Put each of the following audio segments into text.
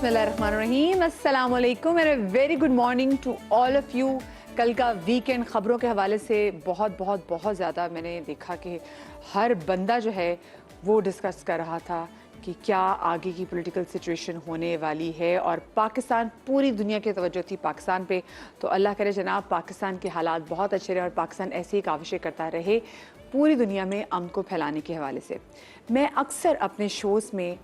बिस्मिल्लाहिर्रहमानिर्रहीम, अस्सलाम वालेकुम and very good morning to all of you. कल का वीकेंड खबरों के हवाले से बहुत ज़्यादा मैंने देखा कि हर बंदा जो है वो डिस्कस कर रहा था कि क्या आगे की पॉलिटिकल सिचुएशन होने वाली है, और पाकिस्तान, पूरी दुनिया की तवज्जो थी पाकिस्तान पे। तो अल्लाह करे जनाब पाकिस्तान के हालात बहुत अच्छे रहे और पाकिस्तान ऐसे ही काविशें करता रहे पूरी दुनिया में अमन को फैलाने के हवाले से। मैं अक्सर अपने शोज़ में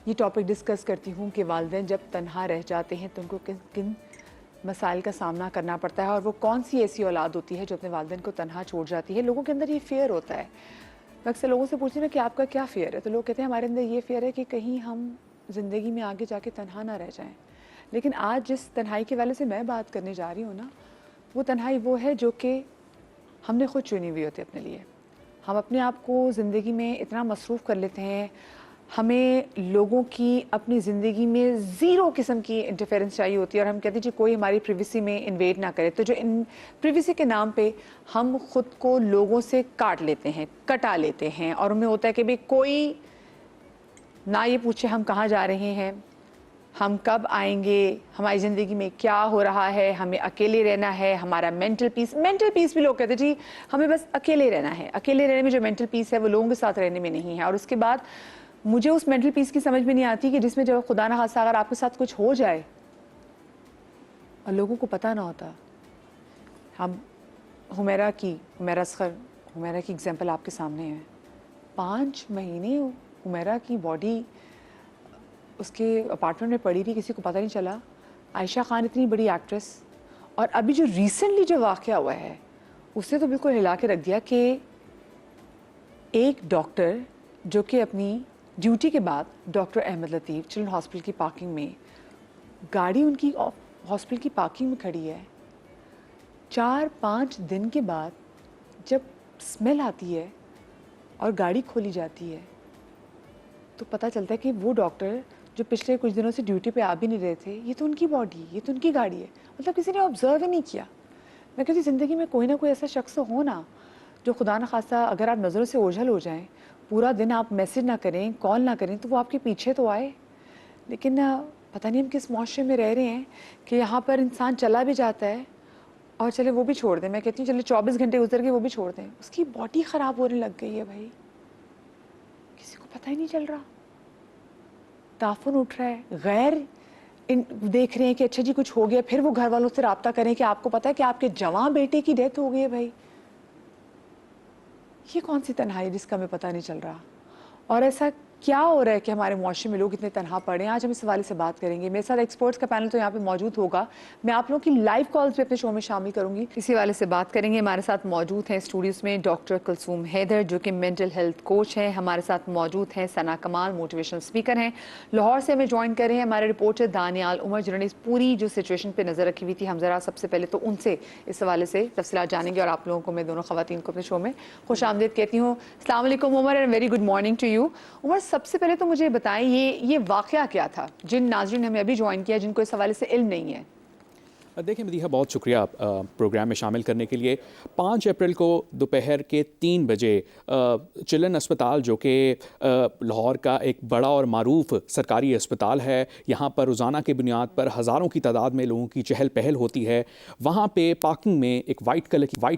ये टॉपिक डिस्कस करती हूँ कि वालिदैन जब तन्हा रह जाते हैं तो उनको किन किन मसाइल का सामना करना पड़ता है, और वो कौन सी ऐसी औलाद होती है जो अपने वालिदैन को तन्हा छोड़ जाती है। लोगों के अंदर ये फ़ियर होता है। मैं अक्सर लोगों से पूछती हूँ ना कि आपका क्या फ़ियर है, तो लोग कहते हैं हमारे अंदर ये फ़ियर है कि कहीं हम ज़िंदगी में आगे जाके तन्हा ना रह जाएँ। लेकिन आज जिस तन्हाई के वाले से मैं बात करने जा रही हूँ ना, वो तन्हाई वो है जो कि हमने खुद चुनी हुई होती है अपने लिए। हम अपने आप को ज़िंदगी में इतना मसरूफ़ कर लेते हैं, हमें लोगों की अपनी ज़िंदगी में ज़ीरो किस्म की इंटरफेरेंस चाहिए होती है, और हम कहते हैं जी कोई हमारी प्रिवेसी में इन्वेड ना करे। तो जो इन प्रिवेसी के नाम पे हम ख़ुद को लोगों से काट लेते हैं, कटा लेते हैं, और उनमें होता है कि भाई कोई ना ये पूछे हम कहाँ जा रहे हैं, हम कब आएंगे, हमारी ज़िंदगी में क्या हो रहा है, हमें अकेले रहना है, हमारा मेंटल पीस भी लोग कहते हैं जी हमें बस अकेले रहना है। अकेले रहने में जो मेंटल पीस है वो लोगों के साथ रहने में नहीं है। और उसके बाद मुझे उस मेंटल पीस की समझ में नहीं आती कि जिसमें जब खुदा ना खास्ता अगर आपके साथ कुछ हो जाए और लोगों को पता ना होता। हम हुमैरा की एग्जांपल आपके सामने है। 5 महीने हुमैरा की बॉडी उसके अपार्टमेंट में पड़ी रही, किसी को पता नहीं चला। आयशा खान इतनी बड़ी एक्ट्रेस, और अभी जो रिसेंटली जो वाक़या हुआ है उसने तो बिल्कुल हिला के रख दिया कि एक डॉक्टर जो कि अपनी ड्यूटी के बाद, डॉक्टर अहमद लतीफ़, चिल्ड्रन हॉस्पिटल की पार्किंग में गाड़ी उनकी हॉस्पिटल की पार्किंग में खड़ी है। 4-5 दिन के बाद जब स्मेल आती है और गाड़ी खोली जाती है तो पता चलता है कि वो डॉक्टर जो पिछले कुछ दिनों से ड्यूटी पे आ भी नहीं रहे थे, ये तो उनकी बॉडी, ये तो उनकी गाड़ी है। मतलब किसी ने ऑब्जर्व ही नहीं किया। मैं कहती ज़िंदगी में कोई ना कोई ऐसा शख्स हो ना जो खुदा न खास्ता अगर आप नज़रों से ओझल हो जाएं, पूरा दिन आप मैसेज ना करें, कॉल ना करें, तो वो आपके पीछे तो आए। लेकिन पता नहीं हम किस मुआशरे में रह रहे हैं कि यहाँ पर इंसान चला भी जाता है और चले वो भी छोड़ दें। मैं कहती हूँ चले 24 घंटे गुजर के वो भी छोड़ दें, उसकी बॉडी ख़राब होने लग गई है भाई, किसी को पता ही नहीं चल रहा। ताफुन उठ रहा है, गैर देख रहे हैं कि अच्छा जी कुछ हो गया, फिर वो घर वालों से रब्ता करें कि आपको पता है कि आपके जवान बेटे की डेथ हो गई है। भाई ये कौन सी तन्हाई है जिसका हमें पता नहीं चल रहा, और ऐसा क्या हो रहा है कि हमारे मुआशरे में लोग इतने तन्हा पड़े हैं। आज हम इस हवाले से बात करेंगे। मेरे साथ एक्सपर्ट्स का पैनल तो यहाँ पे मौजूद होगा। मैं आप लोगों की लाइव कॉल्स भी अपने शो में शामिल करूंगी, इसी हवाले से बात करेंगे। हमारे साथ मौजूद हैं स्टूडियोज़ में डॉक्टर कुलसूम हैदर जो कि मेंटल हेल्थ कोच हैं। हमारे साथ मौजूद हैं सना कमाल, मोटिवेशनल स्पीकर हैं। लाहौर से हमें ज्वाइन कर रहे हैं हमारे रिपोर्टर दानियाल उमर, जिन्होंने इस पूरी जो सिचुएशन पर नज़र रखी हुई थी। हम ज़रा सबसे पहले तो उनसे इस हवाले से तफसीलात जानेंगे, और आप लोगों को, मैं दोनों ख़वातीन को अपने शो में खुश आमदीद कहती हूँ। अस्सलाम वालेकुम Umar and very good morning to you. Umar, सबसे पहले तो मुझे बताएं ये वाकया क्या था, जिन नाज़रीन ने हमें अभी ज्वाइन किया जिनको इस हवाले से इल्म नहीं है। देखिए मदीहा, बहुत शुक्रिया प्रोग्राम में शामिल करने के लिए। 5 अप्रैल को दोपहर के 3 बजे चिल्ड्रन अस्पताल, जो कि लाहौर का एक बड़ा और मारूफ सरकारी अस्पताल है, यहाँ पर रोज़ाना की बुनियाद पर हज़ारों की तादाद में लोगों की चहल पहल होती है। वहाँ पे पार्किंग में एक वाइट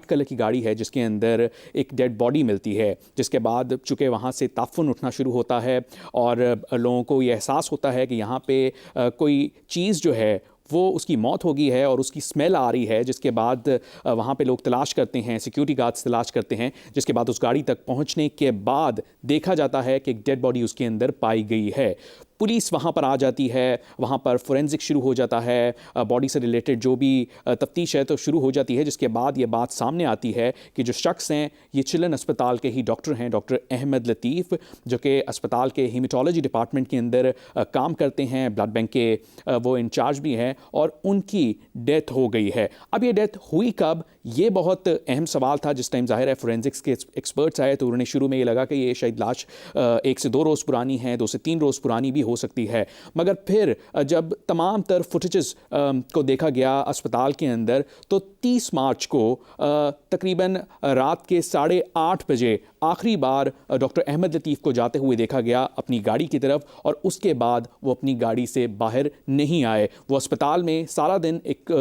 कलर की गाड़ी है जिसके अंदर एक डेड बॉडी मिलती है, जिसके बाद चूँकि वहाँ से ताफ़ुन उठना शुरू होता है और लोगों को ये एहसास होता है कि यहाँ पे कोई चीज़ जो है वो उसकी मौत हो गई है और उसकी स्मेल आ रही है। जिसके बाद वहाँ पे लोग तलाश करते हैं, सिक्योरिटी गार्ड्स तलाश करते हैं। जिसके बाद उस गाड़ी तक पहुँचने के बाद देखा जाता है कि एक डेड बॉडी उसके अंदर पाई गई है। पुलिस वहाँ पर आ जाती है, वहाँ पर फोरेंसिक शुरू हो जाता है, बॉडी से रिलेटेड जो भी तफ्तीश है तो शुरू हो जाती है। जिसके बाद ये बात सामने आती है कि जो शख्स हैं ये चिल्ड्रन अस्पताल के ही डॉक्टर हैं, डॉक्टर अहमद लतीफ़, जो कि अस्पताल के हीमेटोलॉजी डिपार्टमेंट के अंदर काम करते हैं, ब्लड बैंक के वो इंचार्ज भी हैं, और उनकी डेथ हो गई है। अब ये डेथ हुई कब, ये बहुत अहम सवाल था। जिस टाइम ज़ाहिर है फोरेंसिक्स के एक्सपर्ट्स आए तो उन्होंने शुरू में ये लगा कि ये शायद लाश 1 से 2 रोज़ पुरानी है, 2 से 3 रोज़ पुरानी भी हो सकती है। मगर फिर जब तमाम तर फुटेजेस को देखा गया अस्पताल के अंदर, तो 30 मार्च को तकरीबन रात के 8:30 बजे आखिरी बार डॉक्टर अहमद लतीफ़ को जाते हुए देखा गया अपनी गाड़ी की तरफ, और उसके बाद वो अपनी गाड़ी से बाहर नहीं आए। वो अस्पताल में सारा दिन एक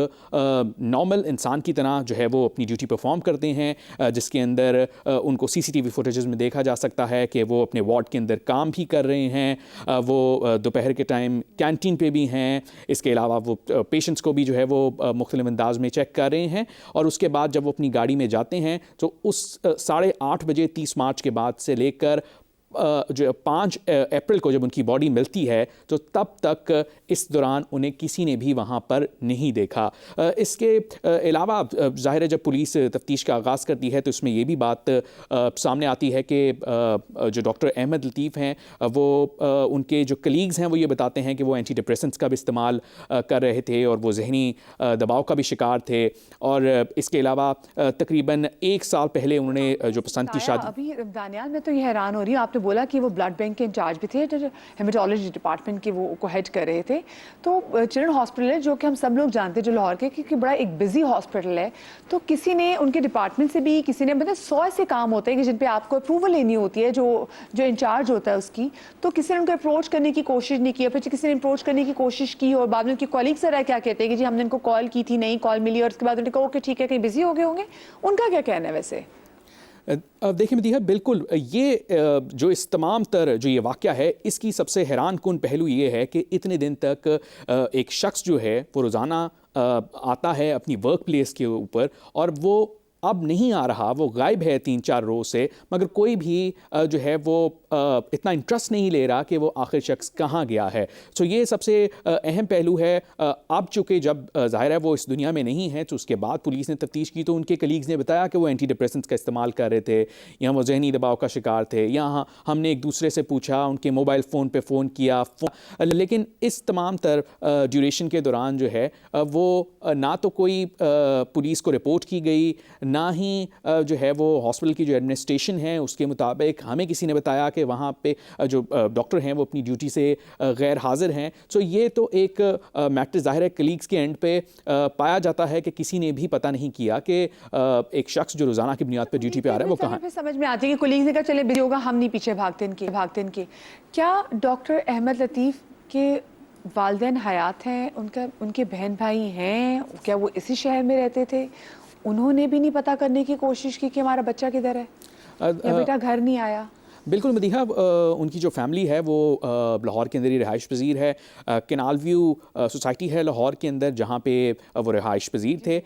नॉर्मल इंसान की तरह जो है वो अपनी ड्यूटी परफॉर्म करते हैं, जिसके अंदर उनको सीसीटीवी फुटेजेस में देखा जा सकता है कि वो अपने वार्ड के अंदर काम भी कर रहे हैं, वो दोपहर के टाइम कैंटीन पे भी हैं, इसके अलावा वो पेशेंट्स को भी जो है वो मुख्तलिफ अंदाज में चेक कर रहे हैं। और उसके बाद जब वो अपनी गाड़ी में जाते हैं तो उस 8:30 बजे 30 मार्च के बाद से लेकर जो 5 अप्रैल को जब उनकी बॉडी मिलती है तो तब तक इस दौरान उन्हें किसी ने भी वहाँ पर नहीं देखा। इसके अलावा ज़ाहिर है जब पुलिस तफ्तीश का आगाज़ करती है तो इसमें ये भी बात सामने आती है कि जो डॉक्टर अहमद लतीफ़ हैं वो उनके जो कलीग्स हैं वो ये बताते हैं कि वो एंटी डिप्रेसेंट्स का भी इस्तेमाल कर रहे थे और वो जहनी दबाव का भी शिकार थे। और इसके अलावा तकरीबन 1 साल पहले उन्होंने जो पसंद की शादी। अभी दानियाल मैं तो ये हैरान हो रही हूँ, आपने बोला कि वो ब्लड बैंक के इंचार्ज भी थे, हेमेटोलॉजी डिपार्टमेंट के वो को हेड कर रहे थे। तो चिल्ड्रन हॉस्पिटल है जो कि हम सब लोग जानते हैं जो लाहौर के, क्योंकि बड़ा एक बिजी हॉस्पिटल है, तो किसी ने उनके डिपार्टमेंट से भी किसी ने मतलब 100 ऐसे काम होते हैं कि जिन पे आपको अप्रूवल लेनी होती है, जो इंचार्ज होता है उसकी, तो किसी ने उनको अप्रोच करने की कोशिश नहीं की, फिर किसी ने अप्रोच करने की कोशिश की और बाद में उनके कॉलीग्स क्या कहते हैं कि जी हमने इनको कॉल की थी, नहीं कॉल मिली, और उसके बाद उन्होंने कहा ओके ठीक है कहीं बिजी हो गए होंगे। उनका क्या कहना है वैसे? अब देखिए मदीहा, बिल्कुल ये जो इस तमाम तर जो ये वाक़या है इसकी सबसे हैरान कुन पहलू ये है कि इतने दिन तक एक शख्स जो है वो रोज़ाना आता है अपनी वर्क प्लेस के ऊपर और वो अब नहीं आ रहा, वो गायब है 3-4 रोज़ से, मगर कोई भी जो है वो इतना इंटरेस्ट नहीं ले रहा कि वो आखिर शख्स कहाँ गया है। तो ये सबसे अहम पहलू है। अब चूँकि जब ज़ाहिर है वो इस दुनिया में नहीं है तो उसके बाद पुलिस ने तफ्तीश की तो उनके कलीग्स ने बताया कि वो एंटी डिप्रेसेंट्स का इस्तेमाल कर रहे थे या वो जहनी दबाव का शिकार थे, या हमने एक दूसरे से पूछा, उनके मोबाइल फ़ोन पर फ़ोन किया, लेकिन इस तमाम तर ड्यूरेशन के दौरान जो है वो ना तो कोई पुलिस को रिपोर्ट की गई, ना ही जो है वो हॉस्पिटल की जो एडमिनिस्ट्रेशन है उसके मुताबिक हमें किसी ने बताया कि वहाँ पे जो डॉक्टर हैं वो अपनी ड्यूटी से गैर हाजिर हैं। तो ये तो एक मैटर ज़ाहिर है कलीग्स के एंड पे पाया जाता है कि किसी ने भी पता नहीं किया कि एक शख्स जो रोज़ाना की बुनियाद पर ड्यूटी पे आ रहा है वो कहाँ है। समझ में आती है कि कलीग्स ने कहा चले बिजी होगा, हम नहीं पीछे भागते इनके। क्या डॉक्टर अहमद लतीफ़ के वालिदैन हयात हैं? उनके बहन भाई हैं? क्या वो इसी शहर में रहते थे? उन्होंने भी नहीं पता करने की कोशिश की कि हमारा बच्चा किधर है या बेटा घर नहीं आया? बिल्कुल मदीहा, उनकी जो फैमिली है वो लाहौर के अंदर ही रिहाइश पजीर है। कैनाल व्यू सोसाइटी है लाहौर के अंदर जहाँ पे वो रिहाइश पजीर थे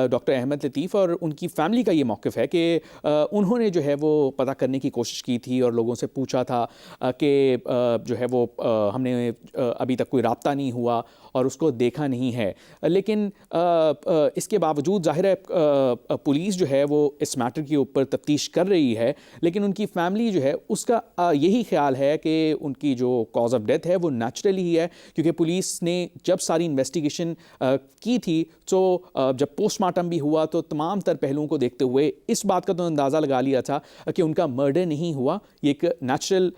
डॉक्टर अहमद लतीफ़, और उनकी फैमिली का ये मौक़िफ़ है कि उन्होंने जो है वो पता करने की कोशिश की थी और लोगों से पूछा था कि जो है वो हमने अभी तक कोई राब्ता नहीं हुआ और उसको देखा नहीं है। लेकिन इसके बावजूद ज़ाहिर है पुलिस जो है वो इस मैटर के ऊपर तफ्तीश कर रही है, लेकिन उनकी फैमिली जो है उसका यही ख्याल है कि उनकी जो कॉज ऑफ डेथ है वो नेचुरली ही है, क्योंकि पुलिस ने जब सारी इन्वेस्टिगेशन की थी तो जब पोस्टमार्टम भी हुआ तो तमाम तर पहलुओं को देखते हुए इस बात का तो अंदाज़ा लगा लिया था कि उनका मर्डर नहीं हुआ, ये एक नेचुरल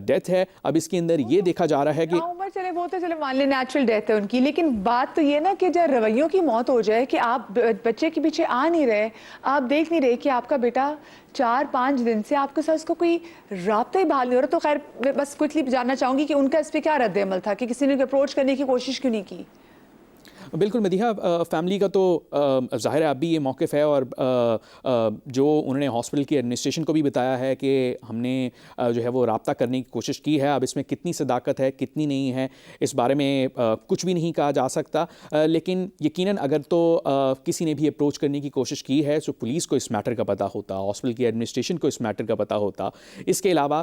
डेथ है। अब इसके अंदर ये देखा जा रहा है कि चले वो तो चले मान ले नेचुरल डेथ है उनकी, लेकिन बात तो ये ना कि जब रवैयों की मौत हो जाए कि आप बच्चे के पीछे आ नहीं रहे, आप देख नहीं रहे कि आपका बेटा 4-5 दिन से आपके साथ उसको कोई राब्ता ही बहाल नहीं हो रहा। तो खैर मैं बस क्विकली जानना चाहूँगी कि उनका इस पर क्या रद्द अमल था कि किसी ने अप्रोच करने की कोशिश क्यों नहीं की? बिल्कुल मदीहा, फैमिली का तो ज़ाहिर है अब भी ये मौक़िफ़ है और जो उन्होंने हॉस्पिटल की एडमिनिस्ट्रेशन को भी बताया है कि हमने जो है वो राब्ता करने की कोशिश की है। अब इसमें कितनी सदाकत है कितनी नहीं है इस बारे में कुछ भी नहीं कहा जा सकता, लेकिन यकीनन अगर तो किसी ने भी अप्रोच करने की कोशिश की है तो पुलिस को इस मैटर का पता होता, हॉस्पिटल की एडमिनिस्ट्रेशन को इस मैटर का पता होता। इसके अलावा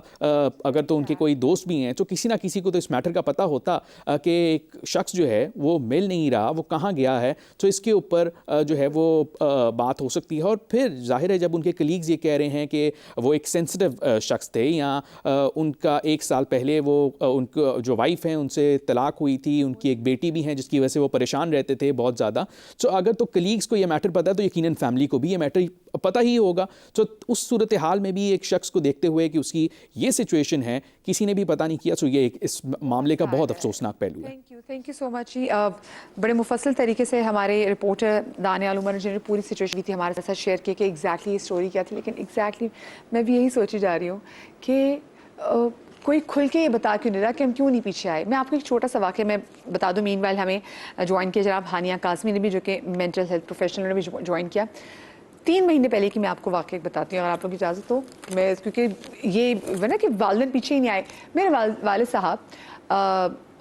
अगर तो उनके कोई दोस्त भी हैं तो किसी ना किसी को तो इस मैटर का पता होता कि एक शख्स जो है वो मिल नहीं रहा, वो कहाँ गया है। तो इसके ऊपर जो है वो बात हो सकती है। और फिर जाहिर है जब उनके कलीग्स ये कह रहे हैं कि वो एक सेंसिटिव शख्स थे या उनका 1 साल पहले वो उनको जो वाइफ हैं उनसे तलाक हुई थी, उनकी एक बेटी भी हैं जिसकी वजह से वो परेशान रहते थे बहुत ज़्यादा। तो अगर तो कलीग्स को ये मैटर पता है तो यकीनन फैमिली को भी ये मैटर पता ही होगा। तो उस सूरत हाल में भी एक शख्स को देखते हुए कि उसकी ये सिचुएशन है, किसी ने भी पता नहीं किया, तो ये इस मामले का बहुत अफसोसनाक पहलू है। थैंक यू सो मच जी। बड़े मुफस्सल तरीके से हमारे रिपोर्टर दानियाल उमर ने पूरी सिचुएशन की थी हमारे साथ शेयर की कि एग्जैक्टली ये स्टोरी क्या थी, लेकिन एग्जैक्टली मैं भी यही सोची जा रही हूँ कि कोई खुल के ये बता क्यों नहीं रहा कि हम क्यों नहीं पीछे आए। मैं आपको एक छोटा सा वाक़या मैं बता दूं। मीनवाइल हमें ज्वाइन किया जनाब हानिया काज़मी ने भी, जो कि मेंटल हेल्थ प्रोफेशनल ने भी ज्वाइन किया 3 महीने पहले की। मैं आपको वाक़या बताती हूँ अगर आप लोग की इजाज़त हो। मैं क्योंकि ये ना कि वालिदैन पीछे ही नहीं आए। मेरे वालिद साहब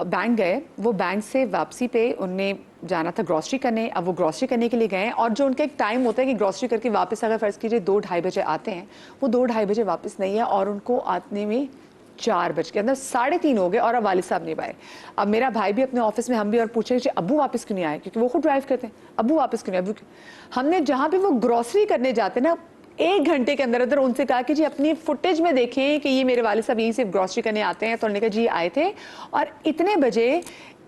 बैंक गए, वो बैंक से वापसी पे उनने जाना था ग्रॉसरी करने। अब वो ग्रॉसरी करने के लिए गए और जो उनका एक टाइम होता है कि ग्रॉसरी करके वापस अगर फ़र्ज़ कीजिए 2-2:30 बजे आते हैं, वो 2-2:30 बजे वापस नहीं है और उनको आने में 4 बज के अंदर 3:30 हो गए और अब वालिद साहब नहीं आए। अब मेरा भाई भी अपने ऑफिस में, हम भी, और पूछे कि अब्बू वापस क्यों नहीं आए, क्योंकि वो खुद ड्राइव करते हैं। अब्बू वापस क्यों नहीं आए? हमने जहाँ पे वो ग्रॉसरी करने जाते ना 1 घंटे के अंदर अंदर उनसे कहा कि जी अपनी फुटेज में देखें कि ये मेरे वालिद साहब यहीं से ग्रॉसरी करने आते हैं। तो उन्होंने कहा जी आए थे और इतने बजे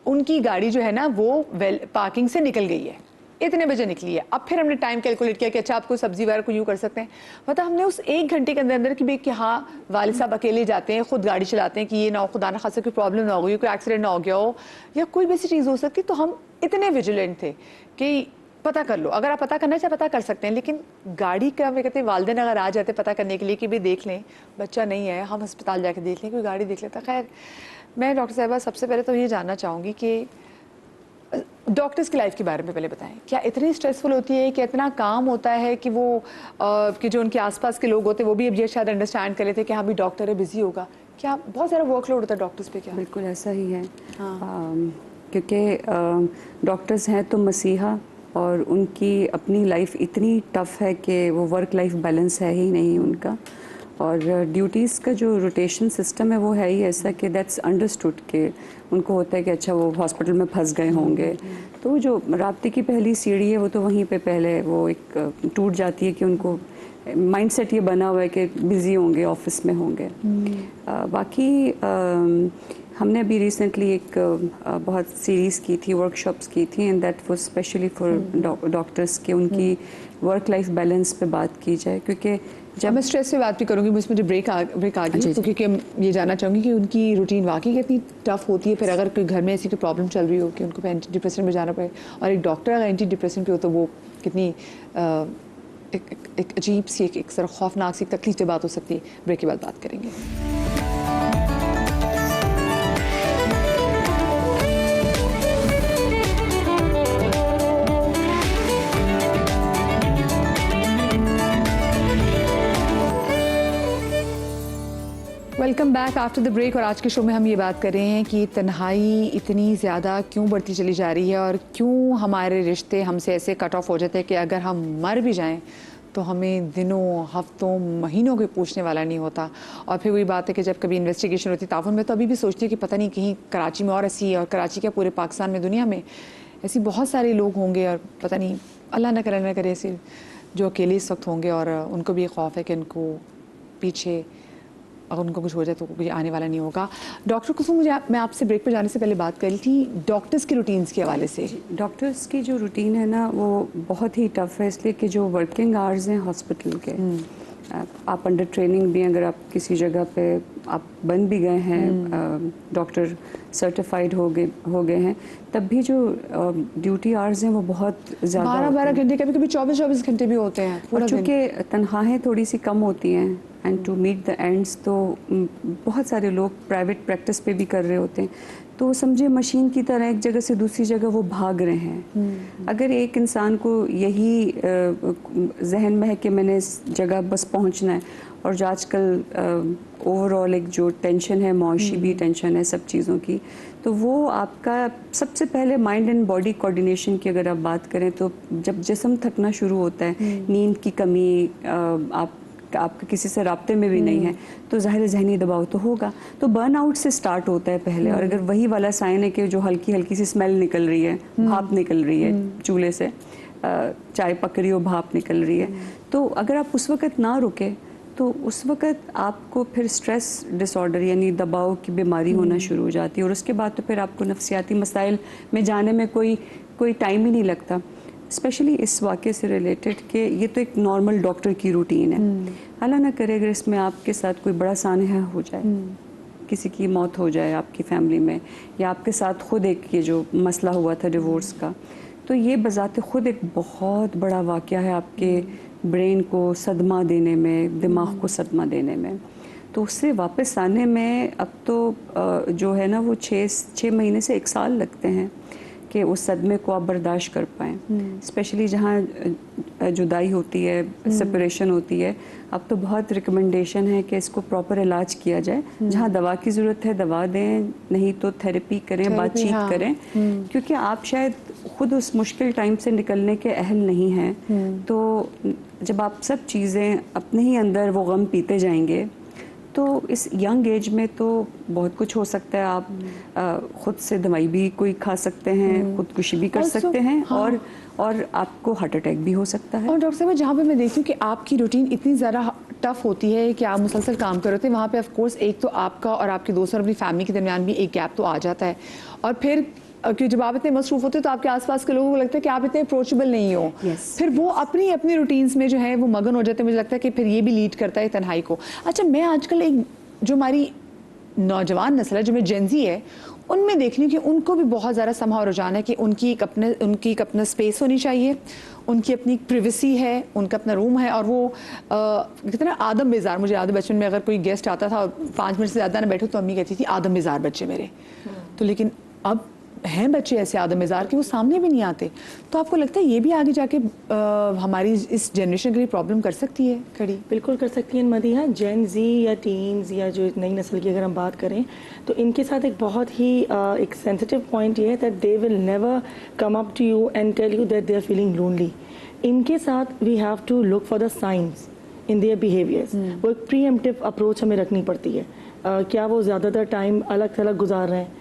उनकी गाड़ी जो है ना वो पार्किंग से निकल गई है, इतने बजे निकली है। अब फिर हमने टाइम कैलकुलेट किया कि अच्छा आपको सब्जी वगैरह को यूँ कर सकते हैं। मतलब हमने उस 1 घंटे के अंदर अंदर कि भाई कि हाँ वालिद साहब अकेले जाते हैं, खुद गाड़ी चलाते हैं, कि ये ना हो खुदा ना खासा कोई प्रॉब्लम ना हो गई, कोई एक्सीडेंट ना हो गया हो या कोई भी ऐसी चीज़ हो सकती। तो हम इतने विजिलेंट थे कि पता कर लो, अगर आप पता करना चाहे पता कर सकते हैं। लेकिन गाड़ी का मैं कहते हैं वालिदैन अगर आ जाते पता करने के लिए कि भाई देख लें बच्चा नहीं है, हम अस्पताल जाके देख लें, कोई गाड़ी देख लेता। खैर मैं डॉक्टर साहिबा सबसे पहले तो ये जानना चाहूँगी कि डॉक्टर्स की लाइफ के बारे में पहले बताएं। क्या इतनी स्ट्रेसफुल होती है कि इतना काम होता है कि वो कि जो उनके आसपास के लोग होते हैं वो भी अब ये शायद अंडरस्टैंड कर लेते हैं कि हाँ भी डॉक्टर है, बिजी होगा। क्या बहुत सारा वर्कलोड होता है डॉक्टर्स पे? क्या बिल्कुल ऐसा ही है। क्योंकि डॉक्टर्स हैं तो मसीहा, और उनकी अपनी लाइफ इतनी टफ है कि वो वर्क लाइफ बैलेंस है ही नहीं उनका। और ड्यूटीज़ का जो रोटेशन सिस्टम है वो है ही ऐसा कि दैट्स अंडरस्टूड कि उनको होता है कि अच्छा वो हॉस्पिटल में फंस गए होंगे। तो जो राब्ते की पहली सीढ़ी है वो तो वहीं पे पहले वो एक टूट जाती है कि उनको माइंडसेट ये बना हुआ है कि बिज़ी होंगे, ऑफिस में होंगे। बाकी हमने अभी रिसेंटली एक बहुत सीरीज़ की थी, वर्कशॉप्स की थी, and that was specially for doctors के उनकी वर्क लाइफ बैलेंस पे बात की जाए। क्योंकि जब मैं स्ट्रेस पे बात भी करूँगी, मुझे ब्रेक आ गई तो क्योंकि हम ये जानना चाहूँगी कि उनकी रूटीन वाकई कितनी टफ होती है। फिर अगर कोई घर में ऐसी कोई प्रॉब्लम चल रही हो कि उनको एंटी डिप्रेशन में जाना पड़े और एक डॉक्टर अगर एंटी डिप्रेशन पे हो तो वो कितनी एक अजीब सी एक सर खौफनाक सी तकलीफ बात हो सकती है। ब्रेक के बाद बात करेंगे। Welcome back after the break. और आज के शो में हम ये बात कर रहे हैं कि तन्हाई इतनी ज़्यादा क्यों बढ़ती चली जा रही है और क्यों हमारे रिश्ते हमसे ऐसे कट ऑफ हो जाते हैं कि अगर हम मर भी जाएं तो हमें दिनों, हफ्तों, महीनों के पूछने वाला नहीं होता। और फिर वही बात है कि जब कभी इन्वेस्टिगेशन होती है ताउन में तो अभी भी सोचती है कि पता नहीं कहीं कराची में और ऐसी, और कराची क्या पूरे पाकिस्तान में, दुनिया में ऐसी बहुत सारे लोग होंगे और पता नहीं अल्लाह न करे ऐसे जो अकेले इस वक्त होंगे और उनको भी खौफ है कि उनको पीछे अगर उनको कुछ हो जाए तो कुछ आने वाला नहीं होगा। डॉक्टर कुसुम, मैं आपसे ब्रेक पर जाने से पहले बात करी थी डॉक्टर्स की रूटीन्स के हवाले से। डॉक्टर्स की जो रूटीन है ना वो बहुत ही टफ है, इसलिए कि जो वर्किंग आवर्स हैं हॉस्पिटल के, आप अंडर ट्रेनिंग भी, अगर आप किसी जगह पे आप बन भी गए हैं, डॉक्टर सर्टिफाइड हो गए हैं, तब भी जो ड्यूटी आवर्स हैं वो बहुत ज़्यादा 12 घंटे, कभी कभी 24 घंटे भी होते हैं। और चूँकि तनख्वाहें थोड़ी सी कम होती हैं and to meet the ends, तो बहुत सारे लोग प्राइवेट प्रैक्टिस पे भी कर रहे होते हैं, तो समझिए मशीन की तरह एक जगह से दूसरी जगह वो भाग रहे हैं। अगर एक इंसान को यही जहन में है कि मैंने इस जगह बस पहुंचना है, और जो आजकल ओवरऑल एक जो टेंशन है, मौशी भी टेंशन है सब चीज़ों की, तो वो आपका सबसे पहले माइंड एंड बॉडी कोऑर्डिनेशन की अगर आप बात करें तो जब जिस्म थकना शुरू होता है, नींद की कमी, आपके किसी से राब्ते में भी नहीं है, तो ज़ाहिर जहनी दबाव तो होगा। तो बर्नआउट से स्टार्ट होता है पहले, और अगर वही वाला साइन है कि जो हल्की हल्की सी स्मेल निकल रही है, भाप निकल रही है चूल्हे से, चाय पक रही हो, भाप निकल रही है, तो अगर आप उस वक़्त ना रुके तो उस वक़्त आपको फिर स्ट्रेस डिसऑर्डर यानी दबाव की बीमारी होना शुरू हो जाती है, और उसके बाद तो फिर आपको नफ्सियाती मसाइल में जाने में कोई टाइम ही नहीं लगता। स्पेशली इस वाक़े से रिलेटेड कि ये तो एक नॉर्मल डॉक्टर की रूटीन है। अल्लाह ना करे अगर इसमें आपके साथ कोई बड़ा सानहा हो जाए, किसी की मौत हो जाए आपकी फैमिली में, या आपके साथ खुद एक ये जो मसला हुआ था डिवोर्स का, तो ये बज़ाते खुद एक बहुत बड़ा वाक़या है आपके ब्रेन को सदमा देने में, दिमाग को सदमा देने में। तो उससे वापस आने में अब तो जो है ना वो 6 महीने से 1 साल लगते हैं कि उस सदमे को आप बर्दाश्त कर पाएँ। स्पेशली जहाँ जुदाई होती है, सेपरेशन होती है, अब तो बहुत रिकमेंडेशन है कि इसको प्रॉपर इलाज किया जाए। जहाँ दवा की ज़रूरत है दवा दें, नहीं तो थेरेपी करें, बातचीत करें, क्योंकि आप शायद खुद उस मुश्किल टाइम से निकलने के अहल नहीं हैं। तो जब आप सब चीज़ें अपने ही अंदर वो गम पीते जाएंगे, तो इस यंग एज में तो बहुत कुछ हो सकता है। आप खुद से दवाई भी कोई खा सकते हैं, खुदकुशी भी कर सकते हैं, और आपको हार्ट अटैक भी हो सकता है। और डॉक्टर साहब जहाँ पे मैं देखती हूँ कि आपकी रूटीन इतनी ज़्यादा टफ होती है कि आप मुसलसल काम कर रहे थे, वहाँ पे ऑफ कोर्स एक तो आपका और आपके दोस्त और अपनी फैमिली के दरमियान भी एक गैप तो आ जाता है। और फिर क्योंकि जब आप इतने मसरूफ़ होते हो तो आपके आसपास के लोगों को लगता है कि आप इतने अप्रोचेबल नहीं हो। फिर वो अपनी अपनी रूटीन्स में जो है वो मगन हो जाते हैं। मुझे लगता है कि फिर ये भी लीड करता है तन्हाई को। अच्छा, मैं आजकल एक जो हमारी नौजवान नस्ल है, जो में जेंजी है, उनमें देख रही हूँ कि उनको भी बहुत ज़्यादा समाव रुझान है कि उनकी एक अपना स्पेस होनी चाहिए, उनकी अपनी प्रिवेसी है, उनका अपना रूम है। और वो कितना आदम बेजार, मुझे याद है बचपन में अगर कोई गेस्ट आता था और 5 मिनट से ज़्यादा ना बैठो तो अम्मी कहती थी आदम बेजार बच्चे मेरे। तो लेकिन अब हैं बच्चे ऐसे आदम मिज़ार के वो सामने भी नहीं आते। तो आपको लगता है ये भी आगे जाके हमारी इस जनरेशन के लिए प्रॉब्लम कर सकती है खड़ी? बिल्कुल कर सकती है मदीहा। जेन जी या टीन्स या जो नई नस्ल की अगर हम बात करें तो इनके साथ एक बहुत ही एक सेंसिटिव पॉइंट ये है that they will never come up to you and tell you that they are feeling lonely. इनके साथ we have to look for the science in their behaviours. वो एक प्रीएम्प्टिव अप्रोच हमें रखनी पड़ती है। क्या वो ज़्यादातर टाइम अलग थलग गुजार रहे हैं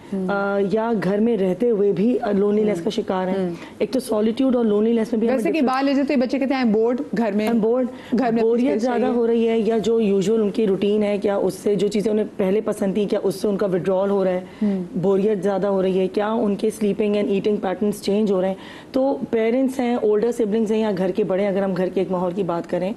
या घर में रहते हुए भी लोनलीनेस का शिकार हैं। एक तो सॉलिट्यूड और लोनलीनेस में भी वैसे कि बाहर ले जाते बच्चे कहते हैं बोर्ड, घर में बोरियत ज़्यादा हो रही है, या जो यूजुअल उनकी रूटीन है क्या उससे जो चीज़ें उन्हें पहले पसंद थी क्या उससे उनका विड्रॉल हो रहा है, बोरियत ज़्यादा हो रही है, क्या उनके sleeping and eating patterns change हो रहे हैं। तो पेरेंट्स हैं, ओल्डर सिबलिंग्स हैं या घर के बड़े, अगर हम घर के एक माहौल की बात करें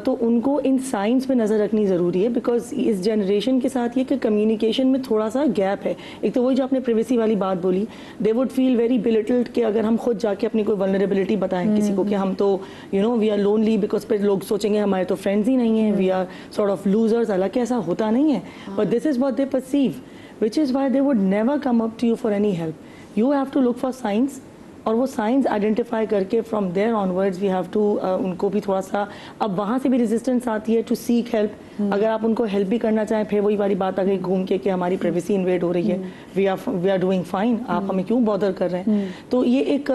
तो उनको इन साइंस पे नज़र रखनी ज़रूरी है। बिकॉज इस जनरेशन के साथ ये कि कम्युनिकेशन में थोड़ा सा गैप है। एक तो वही जो आपने प्रिवेसी वाली बात बोली, दे वुड फील वेरी बिलिटल्ड कि अगर हम खुद जाके अपनी कोई वल्नरेबिलिटी बताएं किसी को कि हम तो वी आर लोनली, बिकॉज फिर लोग सोचेंगे हमारे तो फ्रेंड्स ही नहीं है, we are sort of losers. हालांकि ऐसा होता नहीं है, but this is what they perceive, which is why they would never come up to you for any help. You have to look for science, और वो साइंस आइडेंटिफाई करके from there onwards we have to उनको भी थोड़ा सा, अब वहाँ से भी रेजिस्टेंस आती है टू सीक हेल्प। अगर आप उनको हेल्प भी करना चाहें, फिर वही वाली बात आ गई घूम के कि हमारी प्राइवेसी इन्वेड हो रही है, वी आर डूइंग फाइन, आप हमें क्यों बॉदर कर रहे हैं। तो ये एक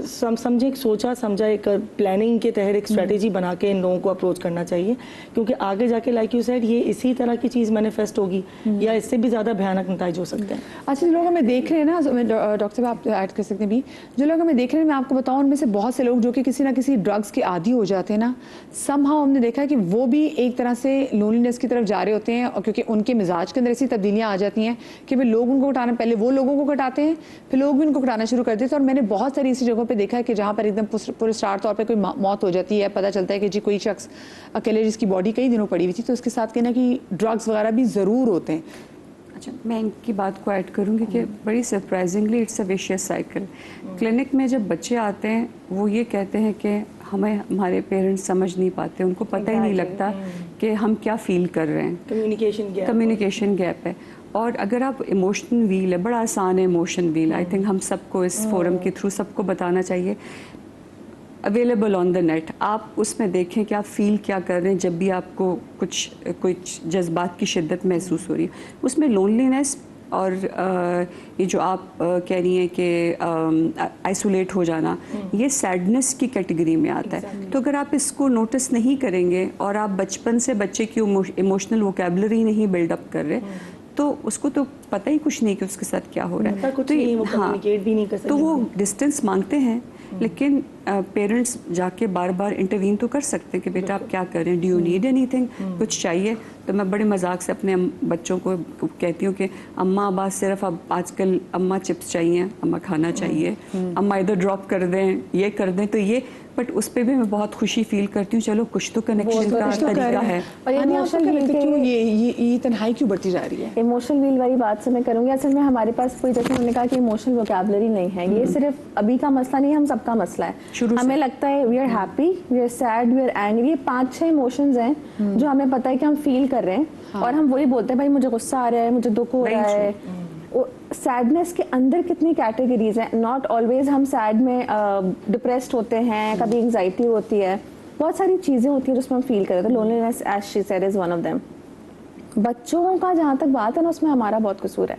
समझे, एक सोचा समझा एक प्लानिंग के तहत एक स्ट्रेटेजी बना के इन लोगों को अप्रोच करना चाहिए, क्योंकि आगे जाके लाइक यू सेड ये इसी तरह की चीज़ मैनिफेस्ट होगी या इससे भी ज़्यादा भयानक नतीजे हो सकते हैं। अच्छा, जो लोग हमें देख रहे हैं ना, डॉक्टर साहब आप ऐड कर सकते हैं भी, जो लोग हमें देख रहे हैं, मैं आपको बताऊं उनमें से बहुत से लोग जो कि किसी ना किसी ड्रग्स के आदी हो जाते हैं ना, समहाउ हमने देखा है कि वो भी एक तरह से लोनलीनेस की तरफ जा रहे होते हैं, और क्योंकि उनके मिजाज के अंदर ऐसी तब्दीलियां आ जाती हैं कि फिर लोग उनको कटाना, पहले वो लोगों को कटाते हैं फिर लोग भी उनको कटाना शुरू कर देते हैं। और मैंने बहुत सारी ऐसी जगहों पे देखा है कि जहाँ पर एकदम पूरे स्टार तौर पर कोई मौत हो जाती है, पता चलता है कि जी कोई शख्स अकेले जिसकी बॉडी कई दिनों पड़ी हुई थी, तो उसके साथ कहीं ना कहीं ड्रग्स वगैरह भी ज़रूर होते हैं। अच्छा, मैं इनकी बात को ऐड करूँगी कि बड़ी surprisingly it's a vicious cycle. Clinic में जब बच्चे आते हैं वो ये कहते हैं कि हमारे पेरेंट्स समझ नहीं पाते, उनको पता ही नहीं लगता कि हम क्या फील कर रहे हैं। कम्युनिकेशन गैप है। और अगर आप इमोशनल व्हील है, बड़ा आसान है इमोशन व्हील, आई थिंक हम सबको इस फोरम के थ्रू सबको बताना चाहिए, अवेलेबल ऑन द नेट। आप उसमें देखें कि आप फील क्या कर रहे हैं जब भी आपको कुछ जज्बात की शिद्दत महसूस हो रही है। उसमें लोनलीनेस और ये जो आप कह रही हैं कि आइसोलेट हो जाना, ये सैडनेस की कैटेगरी में आता है। तो अगर आप इसको नोटिस नहीं करेंगे और आप बचपन से बच्चे की इमोशनल वोकेबलरी नहीं बिल्डअप कर रहे, तो उसको तो पता ही कुछ नहीं कि उसके साथ क्या हो रहा है। तो वो कम्युनिकेट भी नहीं कर सकते, तो वो डिस्टेंस मांगते हैं। लेकिन पेरेंट्स जाके बार बार इंटरवीन तो कर सकते हैं कि बेटा आप क्या कर रहे हैं, डू यू नीड एनीथिंग, कुछ चाहिए। तो मैं बड़े मजाक से अपने बच्चों को कहती हूँ कि अम्मा अब सिर्फ अब आजकल अम्मा चिप्स चाहिए, अम्मा खाना चाहिए, अम्मा इधर ड्रॉप कर दें, ये कर दें, तो ये बट उस पर भी मैं बहुत खुशी फील करती हूँ, चलो कुछ तो कनेक्शन का तरीका है। और ये इमोशनल व्हील क्यों ये तन्हाई क्यों बढ़ती जा रही है? इमोशनल व्हील वाली बात से मैं करूँगी, असल में हमारे पास कोई, जैसे उन्होंने कहा कि इमोशनल वोकैबुलरी नहीं है, ये सिर्फ अभी का मसला नहीं है, हम सबका मसला है। हमें लगता है we are happy, we are sad, we are angry, ये 5-6 इमोशंस हैं जो हमें पता है कि हम फील कर रहे हैं, और हम वही बोलते हैं भाई मुझे गुस्सा आ रहा है, मुझे दुख हो रहा है। सैडनेस के अंदर कितनी कैटेगरीज हैं, नॉट ऑलवेज हम सैड में डिप्रेस्ड होते हैं, कभी एंग्जाइटी होती है, बहुत सारी चीज़ें होती हैं जिसमें हम फील करते हैं। Loneliness as she said is one of them. बच्चों का जहाँ तक बात है ना, उसमें हमारा बहुत कसूर है।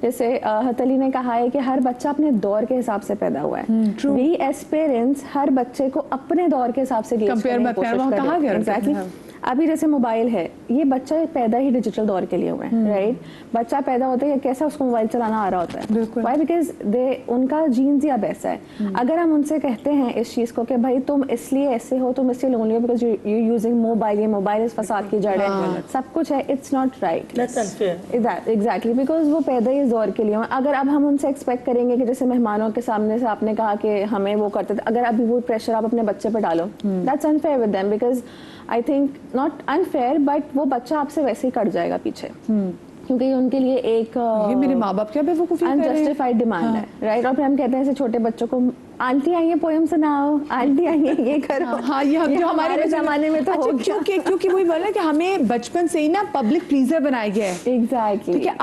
जैसे हतली ने कहा है कि हर बच्चा अपने दौर के हिसाब से पैदा हुआ है। वी एज पेरेंट्स हर बच्चे को अपने दौर के हिसाब से एग्जैक्टली। अभी जैसे मोबाइल है, ये बच्चा पैदा ही डिजिटल दौर के लिए हुआ है, राइट? बच्चा पैदा होता है कैसा उसको मोबाइल चलाना आ रहा होता है, व्हाई? बिकॉज उनका जीन्स या वैसा है। अगर हम उनसे कहते हैं इस चीज को कि भाई तुम इसलिए ऐसे हो, तुम इसलिए लोनली हो बिकॉज यू यूजिंग मोबाइल, ये मोबाइल इस फसाद की जड़ है, सब कुछ है, it's not right, exactly, because वो पैदा ही इस दौर के लिए हुआ। अगर अब हम उनसे एक्सपेक्ट करेंगे कि जैसे मेहमानों के सामने से आपने कहा कि हमें वो करते थे, अगर अभी वो प्रेशर आप अपने बच्चे पे डालो, that's unfair with them, because I think not unfair but वो बच्चा आपसे वैसे ही कट जाएगा पीछे, क्योंकि ये उनके लिए एक ये मेरे माँ बाप क्या बेवकूफी कर रहे हैं, अनजस्टिफाइड डिमांड है, राइट? और फिर हम कहते हैं ऐसे छोटे बच्चों को आंटी आइए पोएम सुनाओ, आंटी आइए ये करो। हाँ, ये जो हमारे जमाने में तो हो गया। क्योंकि वही बोला कि हमें बचपन से ही ना पब्लिक प्लीजर बनाया गया है। एग्जैक्टली। ठीक है,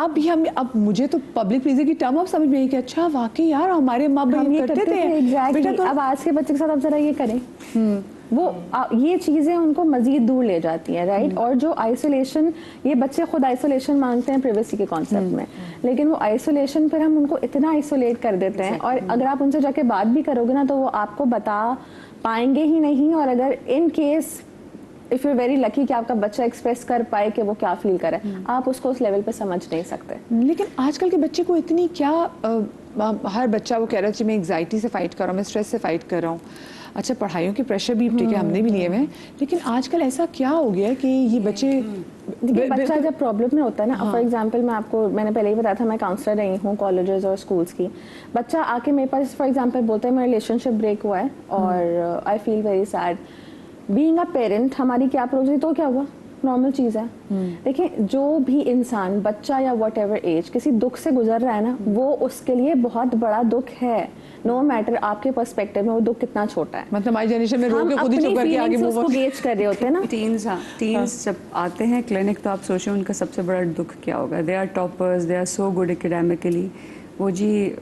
अब मुझे तो पब्लिक प्लीजर की टर्म अब समझ में आई कि अच्छा वाकई यार हमारे माँ बाप ये करते थे। एग्जैक्टली। अब आज के बच्चे के साथ आप जरा ये करें, वो ये चीजें उनको मजीद दूर ले जाती हैं, राइट? और जो आइसोलेशन, ये बच्चे खुद आइसोलेशन मांगते हैं प्रिवेसी के कॉन्सेप्ट में, लेकिन वो आइसोलेशन पर हम उनको इतना आइसोलेट कर देते हैं, और अगर आप उनसे जाके बात भी करोगे ना तो वो आपको बता पाएंगे ही नहीं। और अगर in case if you very lucky कि आपका बच्चा एक्सप्रेस कर पाए कि वो क्या फील करे, आप उसको उस लेवल पे समझ नहीं सकते। लेकिन आजकल के बच्चे को इतनी क्या हर बच्चा वो कह रहा है मैं एंग्जाइटी से फाइट कर रहा हूँ, मैं स्ट्रेस से फाइट कर रहा हूँ। अच्छा, पढ़ाइयों की प्रेशर भी ठीक है, हमने भी लिए हुए हैं, लेकिन आजकल ऐसा क्या हो गया है कि ये बच्चे बच्चा जब प्रॉब्लम में होता है ना, फॉर एग्जांपल मैंने पहले ही बताया था, मैं काउंसलर रही हूँ कॉलेजेस और स्कूल्स की। बच्चा आके मेरे पास फॉर एग्जांपल बोलता है मेरा रिलेशनशिप ब्रेक हुआ है और I feel very sad. Being a parent हमारी क्या अप्रोच है, तो क्या हुआ, नॉर्मल चीज़ है। देखिए, जो भी इंसान, बच्चा या वट एवर एज, किसी दुख से गुजर रहा है ना, वो उसके लिए बहुत बड़ा दुख है, नो मैटर आपके पर्सपेक्टिव में वो दुख कितना छोटा है। मतलब हमारी जनरेशन में रोके खुद ही चुप करके आगे मूव ऑन गेज कर रहे होते हैं ना। टीन्स जब आते हैं क्लिनिक तो आप सोचो उनका सबसे बड़ा दुख क्या होगा। They are toppers, they are so good academically, वो जी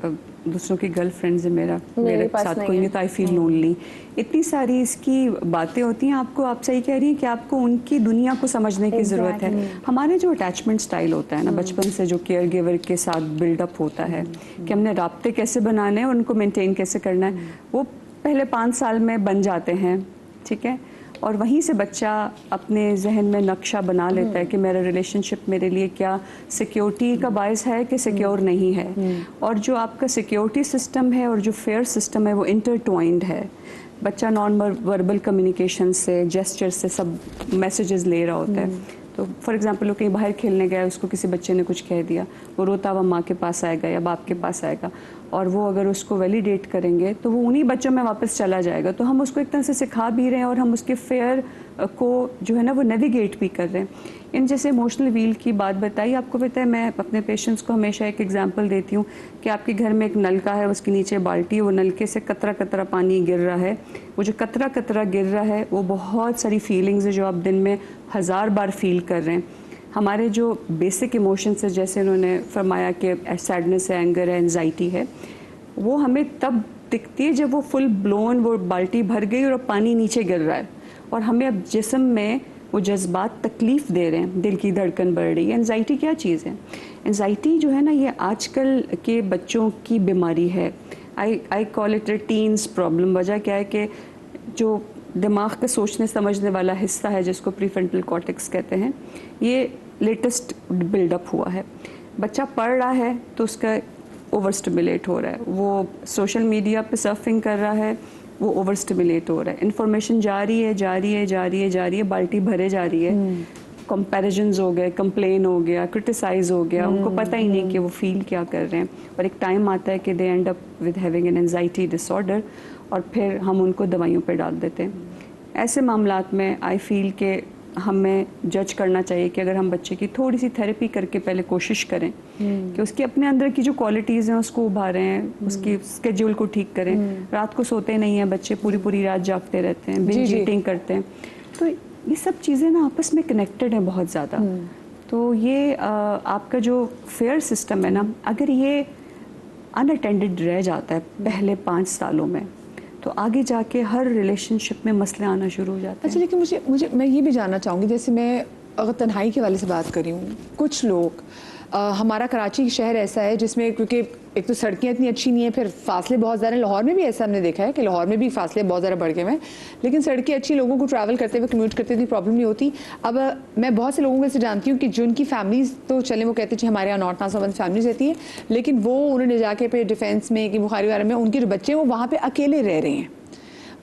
दूसरों की गर्लफ्रेंड्स है, मेरे साथ कोई नहीं तो आई फील लोनली। इतनी सारी इसकी बातें होती हैं। आप सही कह रही हैं कि आपको उनकी दुनिया को समझने की ज़रूरत है। हमारे जो अटैचमेंट स्टाइल होता है ना, बचपन से जो केयर गिवर के साथ बिल्डअप होता है कि हमने राब्ते कैसे बनाने हैं और उनको मेंटेन कैसे करना है, वो पहले 5 साल में बन जाते हैं, ठीक है। और वहीं से बच्चा अपने जहन में नक्शा बना लेता है कि मेरा रिलेशनशिप मेरे लिए क्या सिक्योरिटी का बायस है कि सिक्योर नहीं है। और जो आपका सिक्योरिटी सिस्टम है और जो फेयर सिस्टम है वो इंटरट्वाइंड है। बच्चा नॉन वर्बल कम्युनिकेशन से, जेस्चर से सब मैसेजेस ले रहा होता है। तो फॉर एग्जांपल वो कहीं बाहर खेलने गया, उसको किसी बच्चे ने कुछ कह दिया, वो रोता हुआ माँ के पास आएगा या बाप के पास आएगा, और वो अगर उसको वैलिडेट करेंगे तो वो उन्हीं बच्चों में वापस चला जाएगा। तो हम उसको एक तरह से सिखा भी रहे हैं और हम उसके फेयर को जो है ना वो नेविगेट भी कर रहे हैं। इन जैसे इमोशनल व्हील की बात बताई, आपको पता है मैं अपने पेशेंट्स को हमेशा एक एग्जांपल देती हूँ कि आपके घर में एक नलका है, उसके नीचे बाल्टी है, वो नलके से कतरा कतरा पानी गिर रहा है। वो जो कतरा कतरा गिर रहा है वो बहुत सारी फीलिंग्स है जो आप दिन में 1000 बार फील कर रहे हैं। हमारे जो बेसिक इमोशंस है, जैसे उन्होंने फरमाया कि सैडनेस है, एंगर है, एंजाइटी है, वो हमें तब दिखती है जब वो फुल ब्लोन वो बाल्टी भर गई और पानी नीचे गिर रहा है और हमें अब जिस्म में वो जज्बात तकलीफ़ दे रहे हैं, दिल की धड़कन बढ़ रही है। एंजाइटी क्या चीज़ है? एंजाइटी जो है ना, ये आजकल के बच्चों की बीमारी है। I call it teens problem. वजह क्या है कि जो दिमाग का सोचने समझने वाला हिस्सा है जिसको प्रीफ्रंटल कॉर्टेक्स कहते हैं, ये लेटेस्ट बिल्डअप हुआ है। बच्चा पढ़ रहा है तो ओवर स्टिमुलेट हो रहा है, वो सोशल मीडिया पे सर्फिंग कर रहा है, वो ओवर स्टिमुलेट हो रहा है, इन्फॉर्मेशन जा रही है जा रही है जा रही है जा रही है, बाल्टी भरे जा रही है, कंपैरिजन्स हो गए, कंप्लेन हो गया, क्रिटिसाइज हो गया, उनको पता ही नहीं कि वो फील क्या कर रहे हैं, और एक टाइम आता है कि they end up with having an anxiety disorder, और फिर हम उनको दवाइयों पे डाल देते हैं। ऐसे मामलात में आई फील कि हमें जज करना चाहिए कि अगर हम बच्चे की थोड़ी सी थेरेपी करके पहले कोशिश करें कि उसके अपने अंदर की जो क्वालिटीज़ हैं उसको उभारें, उसकी स्केड्यूल को ठीक करें। रात को सोते नहीं हैं बच्चे, पूरी पूरी रात जागते रहते हैं, बिंज ईटिंग करते हैं, तो ये सब चीज़ें ना आपस में कनेक्टेड हैं बहुत ज़्यादा। तो ये आपका जो फेयर सिस्टम है ना, अगर ये अनअटेंडेड रह जाता है पहले 5 सालों में, तो आगे जाके हर रिलेशनशिप में मसले आना शुरू हो जाते हैं। अच्छा, लेकिन मुझे मैं ये भी जानना चाहूँगी, जैसे मैं अगर तन्हाई के वाले से बात कर रही हूँ, कुछ लोग हमारा कराची शहर ऐसा है जिसमें, क्योंकि एक तो सड़कें इतनी अच्छी नहीं है, फिर फासले बहुत ज़्यादा हैं। लाहौर में भी ऐसा हमने देखा है कि लाहौर में भी फासले बहुत ज़्यादा बढ़ गए हैं, लेकिन सड़कें अच्छी, लोगों को ट्रैवल करते हुए कम्यूट करते हुए प्रॉब्लम नहीं होती। अब मैं बहुत से लोगों को ऐसे जानती हूँ कि जिनकी फैमिलीज़ तो चले, वो कहते हैं हमारे यहाँ नॉर्थ नासबंद फैमिलीज रहती है, लेकिन वो उन्होंने जाके पे डिफेंस में कि बुखारी वगैरह में उनके जो बच्चे हैं वो वहाँ पर अकेले रह रहे हैं,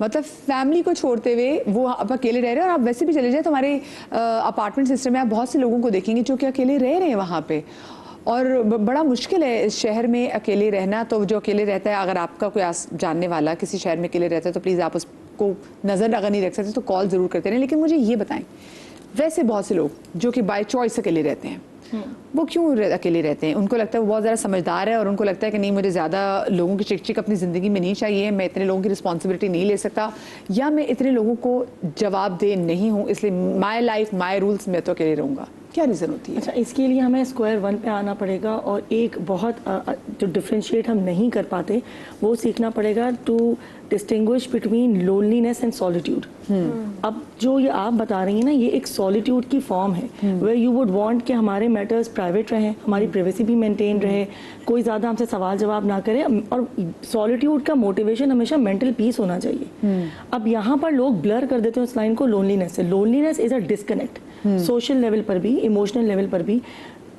मतलब फैमिली को छोड़ते हुए वो अब अकेले रह रहे हैं। और आप वैसे भी चले जाए तो हमारे अपार्टमेंट सिस्टम में आप बहुत से लोगों को देखेंगे जो कि अकेले रह रहे हैं वहाँ पे, और बड़ा मुश्किल है इस शहर में अकेले रहना। तो जो अकेले रहता है, अगर आपका कोई जानने वाला किसी शहर में अकेले रहता है तो प्लीज़ आप उसको नज़र अगर नहीं रख सकते तो कॉल ज़रूर करते रहें। लेकिन मुझे ये बताएं, वैसे बहुत से लोग जो कि बाय चॉइस अकेले रहते हैं, वो क्यों अकेले रहते हैं? उनको लगता है वो बहुत ज़्यादा समझदार है और उनको लगता है कि नहीं, मुझे ज़्यादा लोगों की चिक चिक अपनी ज़िंदगी में नहीं चाहिए, मैं इतने लोगों की रिस्पॉन्सिबिलिटी नहीं ले सकता, या मैं इतने लोगों को जवाब दे नहीं हूँ, इसलिए माई लाइफ माई रूल्स, मैं तो अकेले रहूँगा। क्या रीज़न होती है? अच्छा, इसके लिए हमें स्क्वायर वन पे आना पड़ेगा, और एक बहुत जो डिफ्रेंशिएट हम नहीं कर पाते वो सीखना पड़ेगा, to distinguish between loneliness and solitude. अब जो ये आप बता रही हैं ना, ये एक सॉलिट्यूड की फॉर्म है, वेयर यू वुड वांट कि हमारे मैटर्स प्राइवेट रहें, हमारी प्राइवेसी भी मेंटेन रहे, कोई ज़्यादा हमसे सवाल जवाब ना करे, और सॉलिट्यूड का मोटिवेशन हमेशा मेंटल पीस होना चाहिए। अब यहाँ पर लोग ब्लर कर देते हैं उस लाइन को लोनलीनेस से। Loneliness is a disconnect, social level पर भी, इमोशनल लेवल पर भी।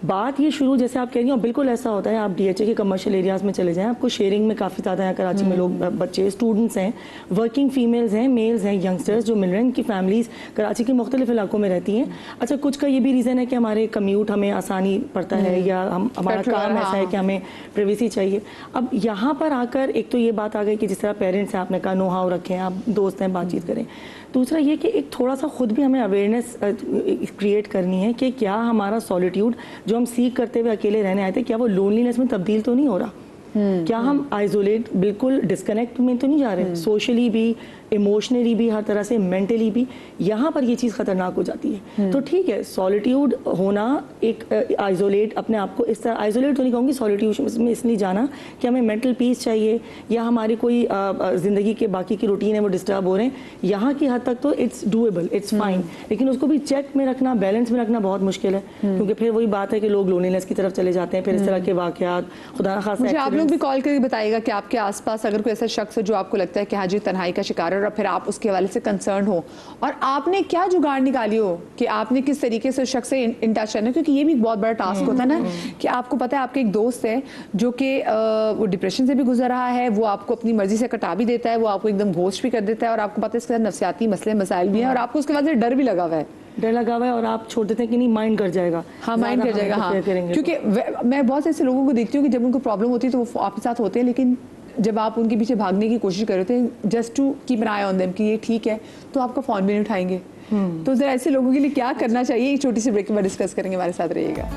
बात ये शुरू, जैसे आप कह रही हैं, और बिल्कुल ऐसा होता है, आप डीएचए के कमर्शियल एरियाज़ में चले जाएं, आपको शेयरिंग में काफ़ी ज़्यादा यहाँ कराची में लोग, बच्चे, स्टूडेंट्स हैं, वर्किंग फीमेल्स हैं, मेल्स हैं, यंगस्टर्स जो मिल रहे हैं, इनकी फैमिलीज़ कराची के मुख्तलिफ इलाकों में रहती हैं। अच्छा, कुछ का ये भी रीज़न है कि हमारे कम्यूट हमें आसानी पड़ता है, या हमारा काम ऐसा है कि हमें प्राइवेसी चाहिए। अब यहाँ पर आकर एक तो ये बात आ गई कि जिस तरह पेरेंट्स हैं, आपने कहा नो हाउ रखें, आप दोस्त हैं, बातचीत करें। दूसरा ये कि एक थोड़ा सा खुद भी हमें अवेयरनेस क्रिएट करनी है कि क्या हमारा सॉलिट्यूड जो हम सीख करते हुए अकेले रहने आए थे, क्या वो लोनलीनेस में तब्दील तो नहीं हो रहा? क्या हम आइसोलेट, बिल्कुल डिस्कनेक्ट में तो नहीं जा रहे? सोशली भी, इमोशनली भी, हर तरह से मेंटली भी यहाँ पर ये चीज़ खतरनाक हो जाती है। तो ठीक है, सॉलिट्यूड होना, एक आइसोलेट, अपने आप को इस तरह आइसोलेट तो नहीं कहूँगी, सॉलिट्यूड में इसलिए जाना कि हमें मेंटल पीस चाहिए, या हमारी कोई ज़िंदगी के बाकी की रूटीन है वो डिस्टर्ब हो रहे हैं, यहाँ की हद तक तो इट्स डूएबल, इट्स फाइन। लेकिन उसको भी चेक में रखना, बैलेंस में रखना बहुत मुश्किल है, क्योंकि फिर वही बात है कि लोग लोनलीनेस की तरफ चले जाते हैं, फिर इस तरह के वाक़यात, खुदा न खासा। आप लोग भी कॉल करके बताइएगा कि आपके आसपास अगर कोई ऐसा शख्स है जो आपको लगता है कि हाँ जी तन्हाई का शिकार है, और फिर आप उसके हवाले से कंसर्न हो, और आपने क्या जुगाड़ निकाली हो कि आपने किस तरीके से उस शख्स से इन टच रहना, क्योंकि ये भी बहुत बड़ा टास्क होता है ना, कि आपको पता है आपके एक दोस्त है जो कि वो डिप्रेशन से भी गुजर रहा है, वो आपको अपनी मर्जी से कटा भी देता है, वो आपको एकदम घोस्ट भी कर देता है, और आपको पता है इसके साथ नफसियाती मसले मसाइल भी हैं, और आपको उसके बाद से डर भी लगा हुआ है, और आप छोड़ देते हैं कि नहीं, माइंड कर जाएगा। हाँ, माइंड कर जाएगा। हाँ, क्योंकि मैं बहुत ऐसे लोगों को देखती हूँ कि जब उनको प्रॉब्लम होती है तो वो आपके साथ होते हैं, लेकिन जब आप उनके पीछे भागने की कोशिश कर रहे थे just to keep an eye on them कि ये ठीक है, तो आपका फ़ोन भी नहीं उठाएंगे। तो ज़रा ऐसे लोगों के लिए क्या करना चाहिए, एक छोटी सी ब्रेक के बाद डिस्कस करेंगे, हमारे साथ रहिएगा।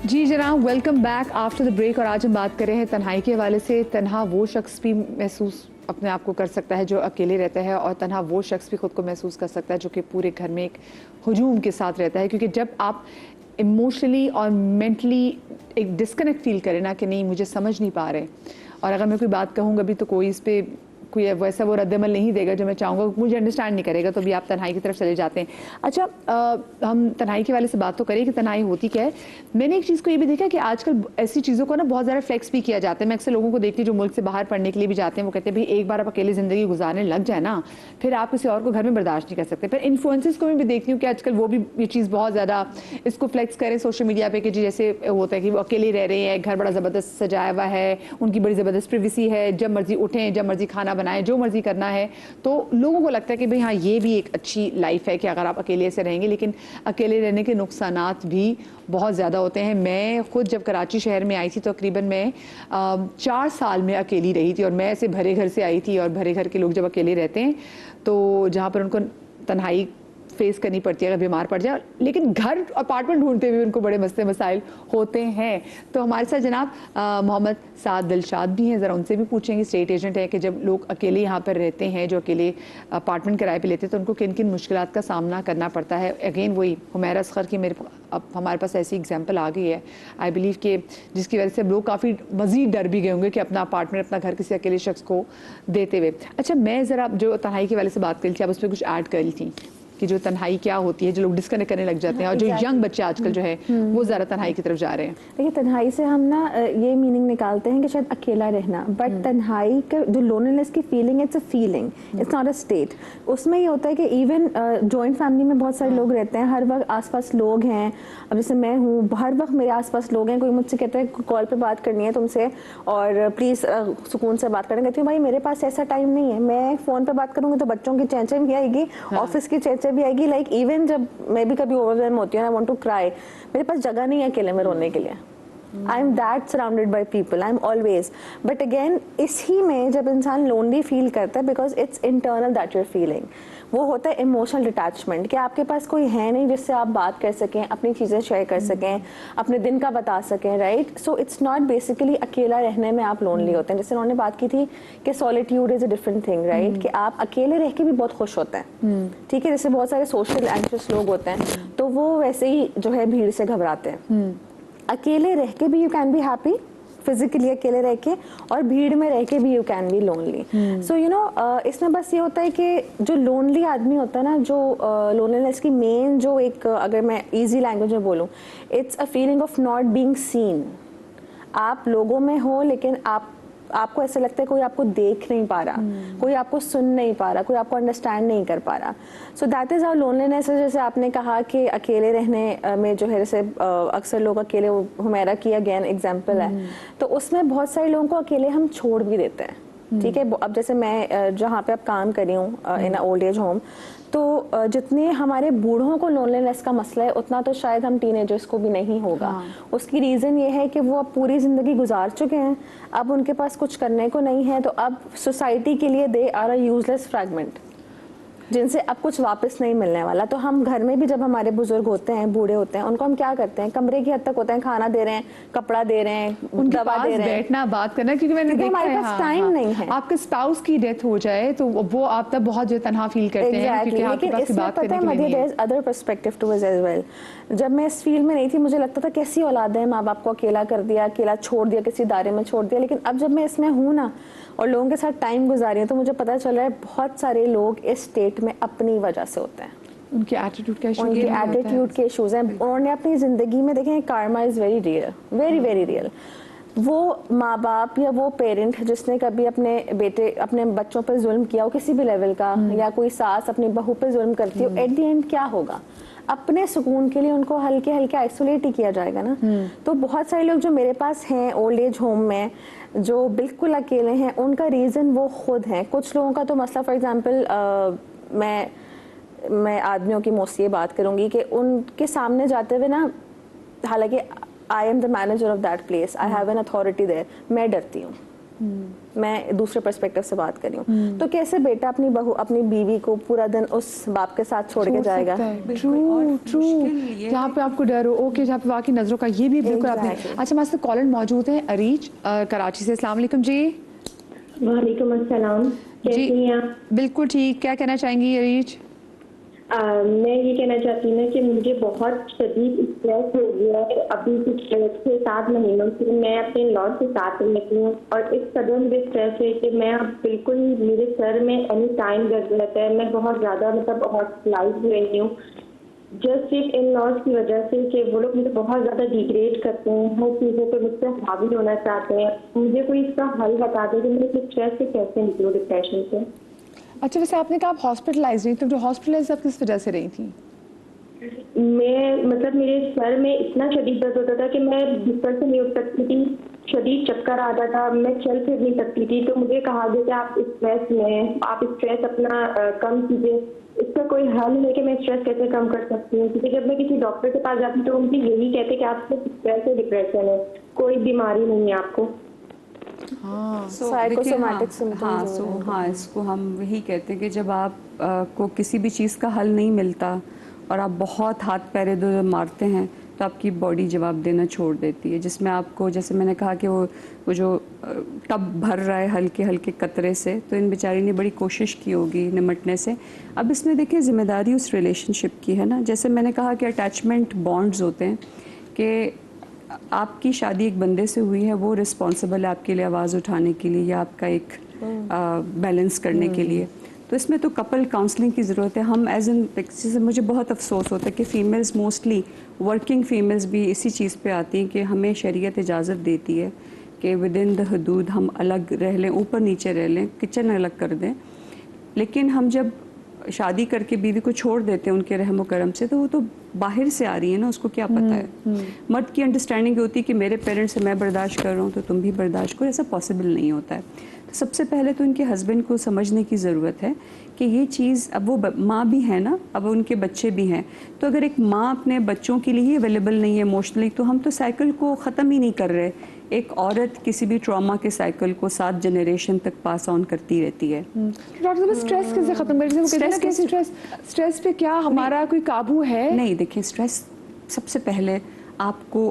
जी जनाब, welcome back after the break. और आज हम बात कर रहे हैं तन्हाई के हवाले से। तन्हा वो शख्स भी महसूस अपने आप को कर सकता है जो अकेले रहता है, और तन्हा वो शख्स भी खुद को महसूस कर सकता है जो कि पूरे घर में एक हुजूम के साथ रहता है। क्योंकि जब आप इमोशनली और मेंटली एक डिस्कनेक्ट फील करें ना कि नहीं मुझे समझ नहीं पा रहे, और अगर मैं कोई बात कहूँगा भी तो कोई इस पर कोई वैसा वो रद्दमल नहीं देगा जो मैं चाहूँगा, मुझे अंडरस्टैंड नहीं करेगा, तो भी आप तन्हाई की तरफ चले जाते हैं। अच्छा, हम तन्हाई के वाले से बात तो करें कि तन्हाई होती क्या है। मैंने एक चीज़ को ये भी देखा कि आजकल ऐसी चीज़ों को ना बहुत ज़्यादा फ्लेक्स भी किया जाता है। मैं अक्सर लोगों को देखती हूँ जो मुल्क से बाहर पढ़ने के लिए भी जाते हैं, वो कहते हैं भाई एक बार आप अकेली ज़िंदगी गुजारने लग जाए ना, फिर आप किसी और को घर में बर्दाश्त नहीं कर सकते। फिर इन्फ्लुएंसर्स को भी देखती हूँ कि आजकल वो भी ये चीज़ बहुत ज़्यादा इसको फ्लेक्स करें सोशल मीडिया पे कि जैसे होता है कि वो अकेले रह रहे हैं, घर बड़ा ज़बरदस्त सजाया हुआ है, उनकी बड़ी ज़बरदस्त प्रिवेसी है, जब मर्जी उठें, जब मर्जी खाना बनाएं, जो मर्जी करना है। तो लोगों को लगता है कि भाई हाँ ये भी एक अच्छी लाइफ है कि अगर आप अकेले से रहेंगे, लेकिन अकेले रहने के नुकसानात भी बहुत ज़्यादा होते हैं। मैं खुद जब कराची शहर में आई थी तो तकरीबन मैं 4 साल में अकेली रही थी, और मैं ऐसे भरे घर से आई थी, और भरे घर के लोग जब अकेले रहते हैं तो जहाँ पर उनको तन्हाई फेस करनी पड़ती है अगर बीमार पड़ जाए, लेकिन घर अपार्टमेंट ढूंढते हुए उनको बड़े मसले मसाइल होते हैं। तो हमारे साथ जनाब मोहम्मद साद दिलशाद भी हैं, ज़रा उनसे भी पूछेंगे, स्टेट एजेंट है, कि जब लोग अकेले यहाँ पर रहते हैं, जो अकेले अपार्टमेंट किराए पे लेते हैं, तो उनको किन किन मुश्किलात का सामना करना पड़ता है। अगेन वही हुमैरा असगर की अब हमारे पास ऐसी एग्जाम्पल आ गई है, आई बिलीव कि जिसकी वजह से लोग काफ़ी मज़ीद डर भी गए होंगे कि अपना अपार्टमेंट, अपना घर किसी अकेले शख्स को देते हुए। अच्छा, मैं ज़रा जो तन्हाई के वाले से बात करी थी, आप उस पर कुछ ऐड कर ली थी कि जो तन्हाई क्या होती है, जो लोग डिस्कनेक्ट करने लग जाते हैं, और जो यंग बच्चे आजकल जो है वो ज़्यादा तन्हाई की तरफ जा रहे हैं। देखिए, तन्हाई से हम ना ये मीनिंग निकालते हैं कि शायद अकेला रहना, बट तन्हाई का जो लोनलीनेस की फीलिंग है, it's a feeling, it's not a state. उसमें ये होता है कि इवन जॉइंट फैमिली में बहुत सारे लोग रहते हैं, हर वक्त आसपास लोग हैं। अब जैसे मैं हूँ, हर वक्त मेरे आसपास लोग हैं, कोई मुझसे कहता है कॉल पे बात करनी है तुमसे और प्लीज़ सुकून से बात करना, कहती हूँ भाई मेरे पास ऐसा टाइम नहीं है, मैं फ़ोन पे बात करूँगी तो बच्चों की चेंचे भी आएगी, ऑफिस की चेंचे भी आएगी। लाइक इवन जब मैं भी कभी ओवरवेल्म होती हूँ, आई वांट टू क्राई, मेरे पास जगह नहीं है अकेले में रोने के लिए। I am that surrounded by people, I am always. But again इसी में जब इंसान लोनली फील करता है, because it's internal that you're feeling, वो होता है इमोशनल डिटैचमेंट, कि आपके पास कोई है नहीं जिससे आप बात कर सकें, अपनी चीज़ें शेयर कर सकें, अपने दिन का बता सकें, right. So it's not basically अकेला रहने में आप लोनली होते हैं। जैसे उन्होंने बात की थी कि solitude is a different thing, right, कि आप अकेले रह के भी बहुत खुश होते हैं, ठीक है। जैसे बहुत सारे सोशल एंशियस लोग होते हैं, तो वो वैसे ही जो है भीड़ से घबराते हैं। अकेले रह के भी you can be happy, physically अकेले रह के, और भीड़ में रह के भी you can be lonely. So you know, इसमें बस ये होता है कि जो लोनली आदमी होता है ना, जो लोनलीनेस की मेन जो एक, अगर मैं इजी लैंग्वेज में बोलूँ, it's a feeling of not being seen. आप लोगों में हो, लेकिन आपको ऐसा लगता है कोई आपको देख नहीं पा रहा, कोई आपको सुन नहीं पा रहा, कोई आपको अंडरस्टैंड नहीं कर पा रहा। So that is our loneliness. जैसे आपने कहा कि अकेले रहने में जो है, जैसे अक्सर लोग अकेले, हुमैरा की अगेन एग्जांपल है, तो उसमें बहुत सारे लोगों को अकेले हम छोड़ भी देते हैं, ठीक है। अब जैसे मैं जहाँ पे अब काम कर रही हूँ इन ओल्ड एज होम, तो जितने हमारे बूढ़ों को लोनलीनेस का मसला है, उतना तो शायद हम टीनेजर्स को भी नहीं होगा। उसकी रीज़न ये है कि वो अब पूरी ज़िंदगी गुजार चुके हैं, अब उनके पास कुछ करने को नहीं है, तो अब सोसाइटी के लिए they are a useless fragment, जिनसे अब कुछ वापस नहीं मिलने वाला। तो हम घर में भी जब हमारे बुजुर्ग होते हैं, बूढ़े होते हैं, उनको हम क्या करते हैं, कमरे की हद तक होते हैं, खाना दे रहे हैं, कपड़ा दे रहे हैं, दवा दे रहे हैं, बैठना, बात करना, क्योंकि मैंने देखा हमारे है, पास टाइम नहीं है। आपके स्पाउस की डेथ हो जाए तो वो आप तब बहुत जो तनहा फील करते हैं, क्योंकि आपके लेकिन पास इसमें बात पता करने है के लिए मध्य, नहीं देयर है। Is other perspective to us as well. जब मैं इस फील्ड में नहीं थी, मुझे लगता था कैसी औलाद है, माँ बाप को अकेला कर दिया, अकेला छोड़ दिया, किसी दायरे में छोड़ दिया। लेकिन अब जब मैं इसमें हूँ ना, और लोगों के साथ टाइम गुजारी हूँ, तो मुझे पता चल रहा है बहुत सारे लोग इस स्टेट में अपनी वजह से होते हैं, उनके एटीट्यूड का इशू, उनके एटीट्यूड के इश्यूज हैं। उन्होंने अपनी ज़िंदगी में, देखें, Karma is very real, very very real. वो माँ बाप या वो पेरेंट जिसने कभी अपने बेटे, अपने बच्चों पर जुल्म किया हो किसी भी लेवल का, या कोई सास अपनी बहू पर जुल्म करती हो, एट द एंड क्या होगा, अपने सुकून के लिए उनको हल्के हल्के आइसोलेट ही किया जाएगा ना। तो बहुत सारे लोग जो मेरे पास हैं ओल्ड एज होम में, जो बिल्कुल अकेले हैं, उनका रीज़न वो खुद हैं। कुछ लोगों का तो मसला, फॉर एग्जाम्पल, मैं आदमियों की मोस्टली बात करूंगी कि उनके सामने जाते हुए ना, हालांकि I am the manager of that place, I have an authority there, मैं डरती हूँ। मैं दूसरे पर्सपेक्टिव से बात कर रही हूँ। तो कैसे बेटा अपनी बहू, अपनी बीवी को पूरा दिन उस बाप के साथ छोड़ के जाएगा? ट्रू, जहाँ पे आपको डर हो, ओके, जहाँ पे वाकई नजरों का, ये भी बिल्कुल आपने। अच्छा, हमारे साथ कॉलर मौजूद है अरीज कराची से। अस्सलाम वालेकुम जी। वालेकुम अस्सलाम, कैसी हैं आप? बिल्कुल ठीक, क्या कहना चाहेंगी अरीज? मैं ये कहना चाहती हूँ कि मुझे बहुत शदीद स्ट्रेस हो गया है अभी कुछ 6-7 महीनों से। मैं अपने लॉज के साथ रहती हूँ और इस कदर मुझे स्ट्रेस है कि मैं अब बिल्कुल मेरे सर में एनी टाइम दर्द रहता है। मैं बहुत ज़्यादा मतलब हॉस्पिटलाइज हो रही हूँ जस्ट सिर्फ इन लॉज की वजह से कि वो लोग मुझे बहुत ज़्यादा डिग्रेड करते हैं, हर चीज़ों पर मुझसे हावी होना चाहते हैं। मुझे कोई इसका हल बता दें कि मैं इस स्ट्रेस से कैसे निकलूँ, डिप्रेशन से। अच्छा, वैसे आपने कहा आप हॉस्पिटलाइज रही, तो जो हॉस्पिटलाइज आप किस वजह से रही थी? मैं मतलब मेरे सर में इतना शदीद दर्द होता था कि मैं बिस्तर से नहीं उठ सकती थी, शदीद चक्कर आता था, मैं चल फिर नहीं सकती थी। तो मुझे कहा गया कि आप स्ट्रेस में आप स्ट्रेस अपना कम कीजिए, इसका कोई हल है कि मैं स्ट्रेस कैसे कम कर सकती हूँ। क्योंकि जब मैं किसी डॉक्टर के पास जाती हूँ तो उनकी यही कहते कि आपको स्ट्रेस है, डिप्रेशन है, कोई बीमारी नहीं है आपको। हाँ, Psychosomatic symptoms हो रहे हैं। हाँ, इसको हम वही कहते हैं कि जब आप को किसी भी चीज़ का हल नहीं मिलता और आप बहुत हाथ पैर इधर मारते हैं तो आपकी बॉडी जवाब देना छोड़ देती है, जिसमें आपको, जैसे मैंने कहा कि वो जो टब भर रहा है हल्के हल्के कतरे से, तो इन बेचारी ने बड़ी कोशिश की होगी निमटने से। अब इसमें देखिए ज़िम्मेदारी उस रिलेशनशिप की है ना, जैसे मैंने कहा कि अटैचमेंट बॉन्ड्स होते हैं कि आपकी शादी एक बंदे से हुई है, वो रिस्पॉन्सिबल है आपके लिए आवाज़ उठाने के लिए या आपका एक बैलेंस करने के लिए। तो इसमें तो कपल काउंसलिंग की ज़रूरत है। हम एज एन, जैसे मुझे बहुत अफसोस होता है कि फ़ीमेल्स, मोस्टली वर्किंग फ़ीमेल्स भी इसी चीज़ पे आती हैं कि हमें शरीयत इजाज़त देती है कि विद इन द हदूद हम अलग रह लें, ऊपर नीचे रह लें, किचन अलग कर दें। लेकिन हम जब शादी करके बीवी को छोड़ देते हैं उनके रहम करम से, तो वो तो बाहर से आ रही है ना, उसको क्या पता है। मर्द की अंडरस्टैंडिंग होती है कि मेरे पेरेंट्स से मैं बर्दाश्त कर रहा हूँ तो तुम भी बर्दाश्त करो, ऐसा पॉसिबल नहीं होता है। तो सबसे पहले तो इनके हस्बैंड को समझने की ज़रूरत है कि ये चीज़, अब वो माँ भी है ना, अब उनके बच्चे भी हैं, तो अगर एक माँ अपने बच्चों के लिए ही अवेलेबल नहीं है इमोशनली, तो हम तो साइकिल को ख़त्म ही नहीं कर रहे। एक औरत किसी भी ट्रॉमा के साइकिल को 7 जनरेशन तक पास ऑन करती रहती है। डॉक्टर साहब, स्ट्रेस कैसे खत्म करें? वो कहते हैं ना कि स्ट्रेस पे क्या हमारा कोई काबू है? नहीं, देखिए, स्ट्रेस सबसे पहले आपको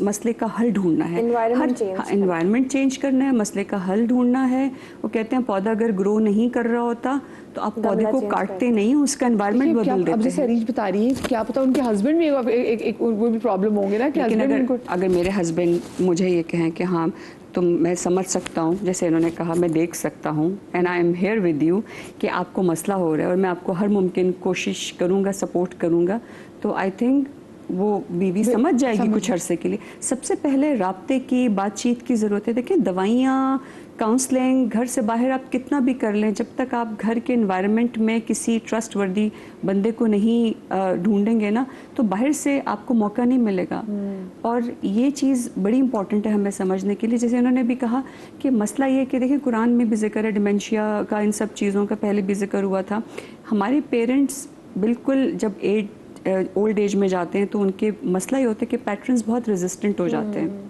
मसले का हल ढूंढना है। एनवायरनमेंट चेंज करना है, मसले का हल ढूंढना है। वो कहते हैं पौधा अगर ग्रो नहीं कर रहा होता तो आप पौधे को काटते नहीं, उसका एनवायरनमेंट बदल देते हैं। अब जैसे अरीज बता रही है, क्या पता उनके हस्बैंड में एक वो भी प्रॉब्लम होंगे ना कि लेकिन अगर मेरे हस्बैंड मुझे ये कहें कि हाँ मैं समझ सकता हूँ, जैसे इन्होंने कहा, मैं देख सकता हूँ, and I am here with you, कि आपको मसला हो रहा है और मैं आपको हर मुमकिन कोशिश करूँगा, सपोर्ट करूँगा, तो आई थिंक वो बीवी समझ जाएगी कुछ अरसे के लिए। सबसे पहले राब्ते की, बातचीत की ज़रूरत है। देखिए, दवाइयाँ, काउंसलिंग, घर से बाहर आप कितना भी कर लें, जब तक आप घर के एनवायरनमेंट में किसी ट्रस्टवर्दी बंदे को नहीं ढूंढेंगे ना, तो बाहर से आपको मौका नहीं मिलेगा। और ये चीज़ बड़ी इंपॉर्टेंट है हमें समझने के लिए। जैसे इन्होंने भी कहा कि मसला ये है कि देखिए, कुरान में भी जिक्र है डिमेंशिया का, इन सब चीज़ों का पहले भी जिक्र हुआ था। हमारे पेरेंट्स बिल्कुल जब ओल्ड एज में जाते हैं तो उनके मसला ये होता है कि पैटर्न्स बहुत रेजिस्टेंट हो जाते हैं।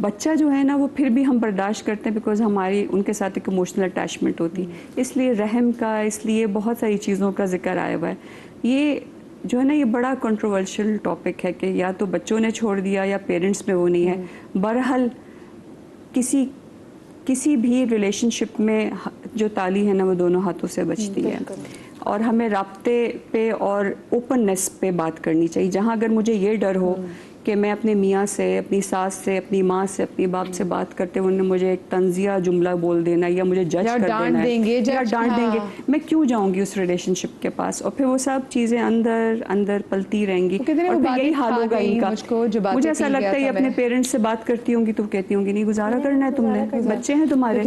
बच्चा जो है ना, वो फिर भी हम बर्दाश्त करते हैं बिकॉज हमारी उनके साथ एक इमोशनल अटैचमेंट होती है, इसलिए रहम का, इसलिए बहुत सारी चीज़ों का जिक्र आया हुआ है। ये जो है ना, ये बड़ा कंट्रोवर्शियल टॉपिक है कि या तो बच्चों ने छोड़ दिया या पेरेंट्स में वो नहीं है। बहरहाल किसी भी रिलेशनशिप में जो ताली है ना, वो दोनों हाथों से बचती है। और हमें राब्ते पे और ओपननेस पे बात करनी चाहिए। जहाँ अगर मुझे ये डर हो कि मैं अपने मियाँ से, अपनी सास से, अपनी माँ से, अपनी बाप से बात करते हुए उन्होंने मुझे एक तंजिया जुमला बोल देना या मुझे जज कर देना है या डांट देंगे, मैं क्यों जाऊंगी उस रिलेशनशिप के पास? और फिर वो सब चीज़ें अंदर अंदर पलती रहेंगी और फिर यही हाल होगा इनका। मुझे ऐसा लगता है ये अपने पेरेंट्स से बात करती होंगी तो कहती होंगी नहीं, गुजारा करना है तुमने, बच्चे हैं तुम्हारे।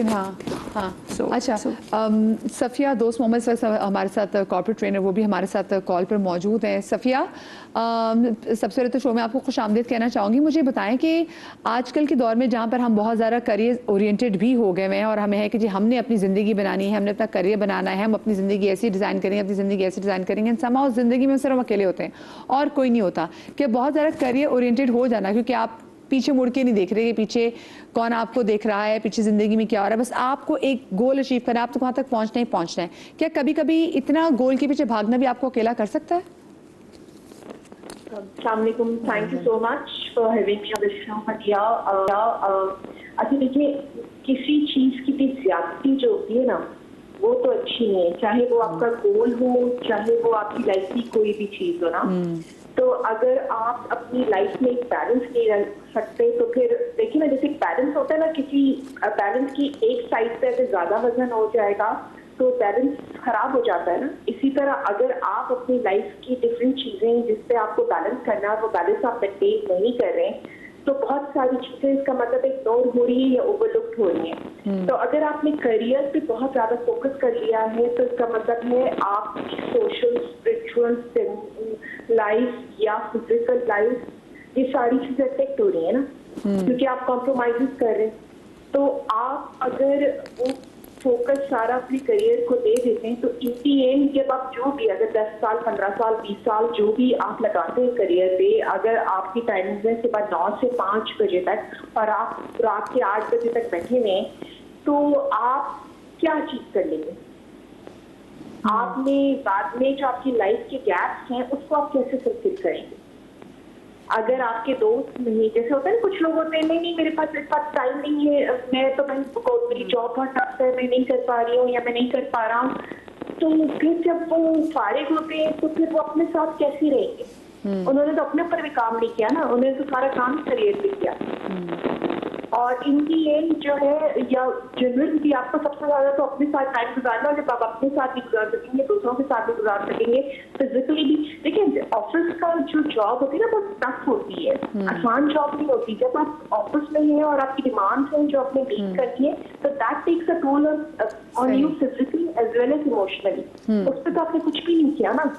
अच्छा, सफ़िया दोस्त मोहम्मद हमारे साथ कॉर्पोरेट ट्रेनर, वो भी हमारे साथ कॉल पर मौजूद हैं। सफ़िया, सबसे पहले तो शो में आपको खुश आमदीद कहना चाहूँगी। मुझे बताएं कि आजकल के दौर में जहाँ पर हम बहुत ज़्यादा करियर ओरिएंटेड भी हो गए हैं और हमें है कि जी हमने अपनी ज़िंदगी बनानी है, हमने अपना करियर बनाना है, हम अपनी ज़िंदगी ऐसी डिज़ाइन करेंगे, अपनी ज़िंदगी ऐसी डिज़ाइन करेंगे, समाओ ज़िंदगी में सिर्फ अकेले होते हैं और कोई नहीं होता। कि बहुत ज़्यादा करियर ओरिएंटेड हो जाना, क्योंकि आप पीछे मुड़ के नहीं देख रहे कि पीछे कौन आपको देख रहा है, पीछे ज़िंदगी में क्या हो रहा है, बस आपको एक गोल अचीव करना है, आपको वहाँ तक पहुँचना ही पहुँचना है। क्या कभी कभी इतना गोल के पीछे भागना भी आपको अकेला कर सकता है? Assalamualaikum. Thank you so much for having me on the show, Hadia. अच्छा, देखिए, किसी चीज़ की भी ज़्यादती जो होती है ना, वो तो अच्छी नहीं है, चाहे वो आपका गोल हो, चाहे वो आपकी लाइफ की कोई भी चीज हो ना। तो अगर आप अपनी लाइफ में एक बैलेंस नहीं रख सकते तो फिर देखिए ना, जैसे बैलेंस होता है ना, किसी बैलेंस की एक साइड पे अगर ज्यादा वजन हो जाएगा तो बैलेंस खराब हो जाता है ना। इसी तरह अगर आप अपनी लाइफ की डिफरेंट चीजें जिसपे आपको बैलेंस करना है वो बैलेंस आप मेंटेन नहीं कर रहे हैं तो बहुत सारी चीजें इसका मतलब इग्नोर हो रही है या ओवरलुक्ड हो रही है। तो अगर आपने करियर पे बहुत ज्यादा फोकस कर लिया है तो इसका मतलब है आप सोशल, स्पिरिचुअल लाइफ या फिजिकल लाइफ ये सारी चीजें अफेक्ट हो रही है ना, क्योंकि आप कॉम्प्रोमाइज कर रहे हैं। तो आप अगर वो फोकस सारा अपने करियर को दे देते हैं तो इन दी एंड जब आप जो भी अगर 10 साल 15 साल 20 साल जो भी आप लगाते हैं करियर पे, अगर आपकी टाइमिंग है सुबह 9 से 5 बजे तक और आप रात के 8 बजे तक बैठे हुए तो आप क्या अचीव कर लेंगे? आपने बाद में जो आपकी लाइफ के गैप्स हैं उसको आप कैसे फुलफिल करेंगे? अगर आपके दोस्त नहीं, जैसे होता है ना कुछ लोग होते हैं नहीं मेरे पास टाइम नहीं है, मेरी जॉब बहुत टफ है, मैं नहीं कर पा रही हूँ या मैं नहीं कर पा रहा हूँ, तो फिर जब वो फारिग होते हैं तो फिर वो अपने साथ कैसे रहेंगे? उन्होंने तो अपने ऊपर भी काम नहीं किया ना, उन्होंने तो सारा काम करियर पे किया। और इनकी एम जो है या जनरल भी आपको सबसे ज्यादा तो अपने साथ टाइम गुजारना, जब आप अपने साथ भी गुजार सकेंगे दूसरों के साथ भी गुजार सकेंगे, फिजिकली भी। देखिए ऑफिस का जो जॉब होती है ना बहुत टफ होती है, आसान जॉब नहीं होती। जब आप ऑफिस में हैं और आपकी डिमांड्स हैं जो आपने मीट करनी है तो that takes a toll on you physically as well as emotionally. उस पर तो आपने कुछ भी नहीं किया ना।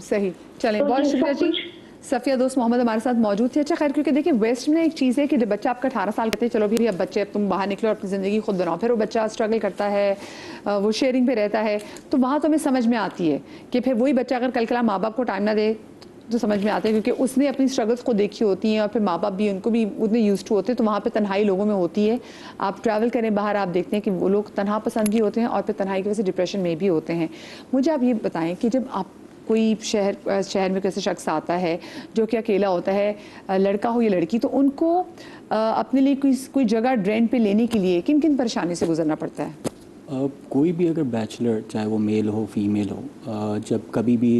सही। चलें, तो बहुत ये शुक्रिया सब जी। कुछ- सफिया दोस्त मोहम्मद हमारे साथ मौजूद थे। अच्छा खैर, क्योंकि देखिए वेस्ट में एक चीज़ है कि जब बच्चा आपका 18 साल कहते हैं चलो भी अब बच्चे अब तुम बाहर निकलो और अपनी ज़िंदगी खुद बनाओ, फिर वो बच्चा स्ट्रगल करता है, वो शेयरिंग पे रहता है, तो वहाँ तो हमें समझ में आती है कि फिर वही बच्चा अगर कल कला माँ बाप को टाइम ना दे तो समझ में आता है, क्योंकि उसने अपनी स्ट्रगल्स को देखी होती हैं और फिर माँ बाप भी उनको भी उतने यूज्ड टू होते हैं। तो वहाँ पे तन्हाई लोगों में होती है। आप ट्रैवल करें बाहर, आप देखते हैं कि वो लोग तन्हा पसंद भी होते हैं और फिर तन्हाई की वजह से डिप्रेशन में भी होते हैं। मुझे आप ये बताएं कि जब आप कोई शहर में कैसे शख्स आता है जो कि अकेला होता है, लड़का हो या लड़की, तो उनको अपने लिए कोई जगह रेंट पे लेने के लिए किन किन परेशानी से गुजरना पड़ता है? कोई भी अगर बैचलर, चाहे वो मेल हो फीमेल हो, जब कभी भी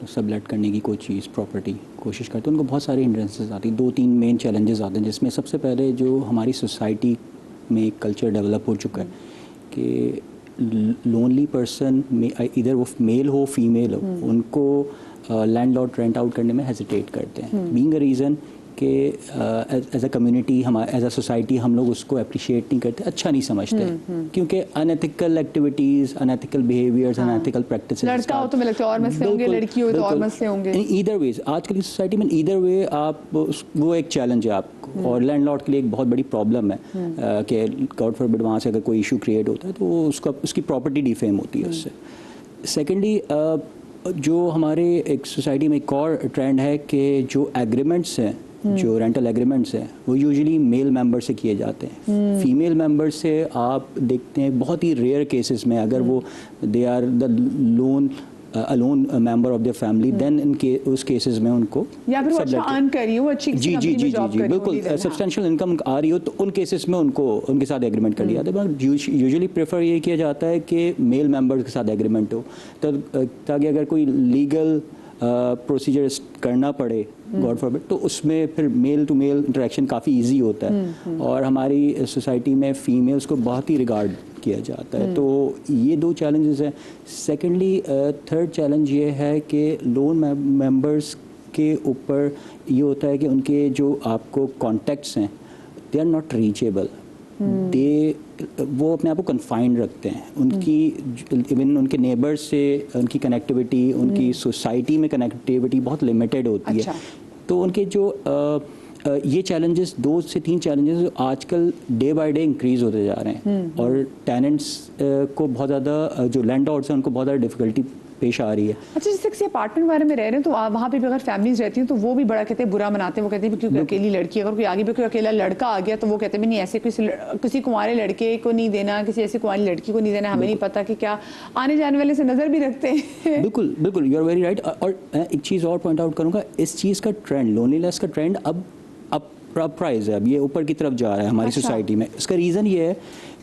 सबलेट करने की कोई चीज़ प्रॉपर्टी कोशिश करते हैं, उनको बहुत सारी हिंड्रेंसेस आती हैं। 2-3 मेन चैलेंजेस आते हैं, जिसमें सबसे पहले जो हमारी सोसाइटी में एक कल्चर डेवलप हो चुका है कि लोनली पर्सन में इधर वो मेल हो फीमेल हो, उनको लैंडलॉर्ड रेंट आउट करने में हेजिटेट करते हैं। बीइंग अ रीज़न कि एज अ कम्युनिटी, हम एज अ सोसाइटी हम लोग उसको अप्रिशिएट नहीं करते, अच्छा नहीं समझते, क्योंकि unethical activities, unethical behaviours, unethical practices. लड़का हो तो मिलते और मसले होंगे, लड़की हो तो और मसले होंगे। ईदर वेज आजकल की सोसाइटी में ईदर वे आप वो एक चैलेंज है आपको, और लैंडलॉर्ड के लिए एक बहुत बड़ी प्रॉब्लम है कि गॉड फॉरबिड वहाँ से अगर कोई इशू क्रिएट होता है तो उसकी प्रॉपर्टी डिफेम होती है उससे। सेकेंडली जो हमारे एक सोसाइटी में एक और ट्रेंड है कि जो एग्रीमेंट्स हैं, जो रेंटल एग्रीमेंट्स हैं, वो यूजुअली मेल मेंबर से किए जाते हैं। फीमेल मेंबर से आप देखते हैं बहुत ही रेयर केसेस में, अगर वो they are the alone member of their family, then उस केसेस में उनको या फिर वो अच्छा अर्न कर रही हो, अच्छी जी जी जी जी जी बिल्कुल सब्सटेंशियल इनकम आ रही हो, तो उन केसेस में उनके साथ एग्रीमेंट कर लिया जाता है। यूजुअली प्रेफर ये किया जाता है कि मेल मेंबर्स के साथ एग्रीमेंट हो, ताकि अगर कोई लीगल प्रोसीजर करना पड़े गॉड फॉरबिड, तो उसमें फिर मेल टू मेल इंटरेक्शन काफ़ी इजी होता है। और हमारी सोसाइटी में फीमेल्स को बहुत ही रिगार्ड किया जाता है। तो ये 2 चैलेंजेस हैं। सेकेंडली थर्ड चैलेंज ये है कि लोन मेंबर्स के ऊपर ये होता है कि उनके जो आपको कॉन्टेक्ट्स हैं, दे आर नॉट रीचेबल, वो अपने आप को कन्फाइंड रखते हैं। उनकी इवन उनके नेबर्स से उनकी कनेक्टिविटी, उनकी सोसाइटी में कनेक्टिविटी बहुत लिमिटेड होती है। तो उनके जो ये चैलेंजेस 2 से 3 चैलेंजेस आजकल डे बाय डे इंक्रीज होते जा रहे हैं, और टेनेंट्स को बहुत ज़्यादा, जो लैंडलॉर्ड्स हैं उनको बहुत ज़्यादा डिफिकल्टी पेश आ रही है। अच्छा, जैसे किसी अपार्टमेंट बारे में रह रहे हैं तो वहाँ पे भी अगर फैमिलीज रहती हैं तो वो भी बड़ा कहते हैं, बुरा मनाते हैं। वो कहते हैं क्योंकि अकेली लड़की, अगर कोई आगे भी कोई अकेला लड़का आ गया तो वो कहते हैं नहीं, ऐसे किसी कुंवारे लड़के को नहीं देना, किसी ऐसी कुंवारी लड़की को नहीं देना, हमें नहीं पता कि क्या आने जाने वाले से नज़र भी रखते हैं। बिल्कुल बिल्कुल, यू आर वेरी राइट। और एक चीज़ और पॉइंट आउट करूँगा, इस चीज़ का ट्रेंड, लोनलीनेस का ट्रेंड अब प्राइज है, अब ये ऊपर की तरफ जा रहा है हमारी सोसाइटी में। इसका रीज़न ये है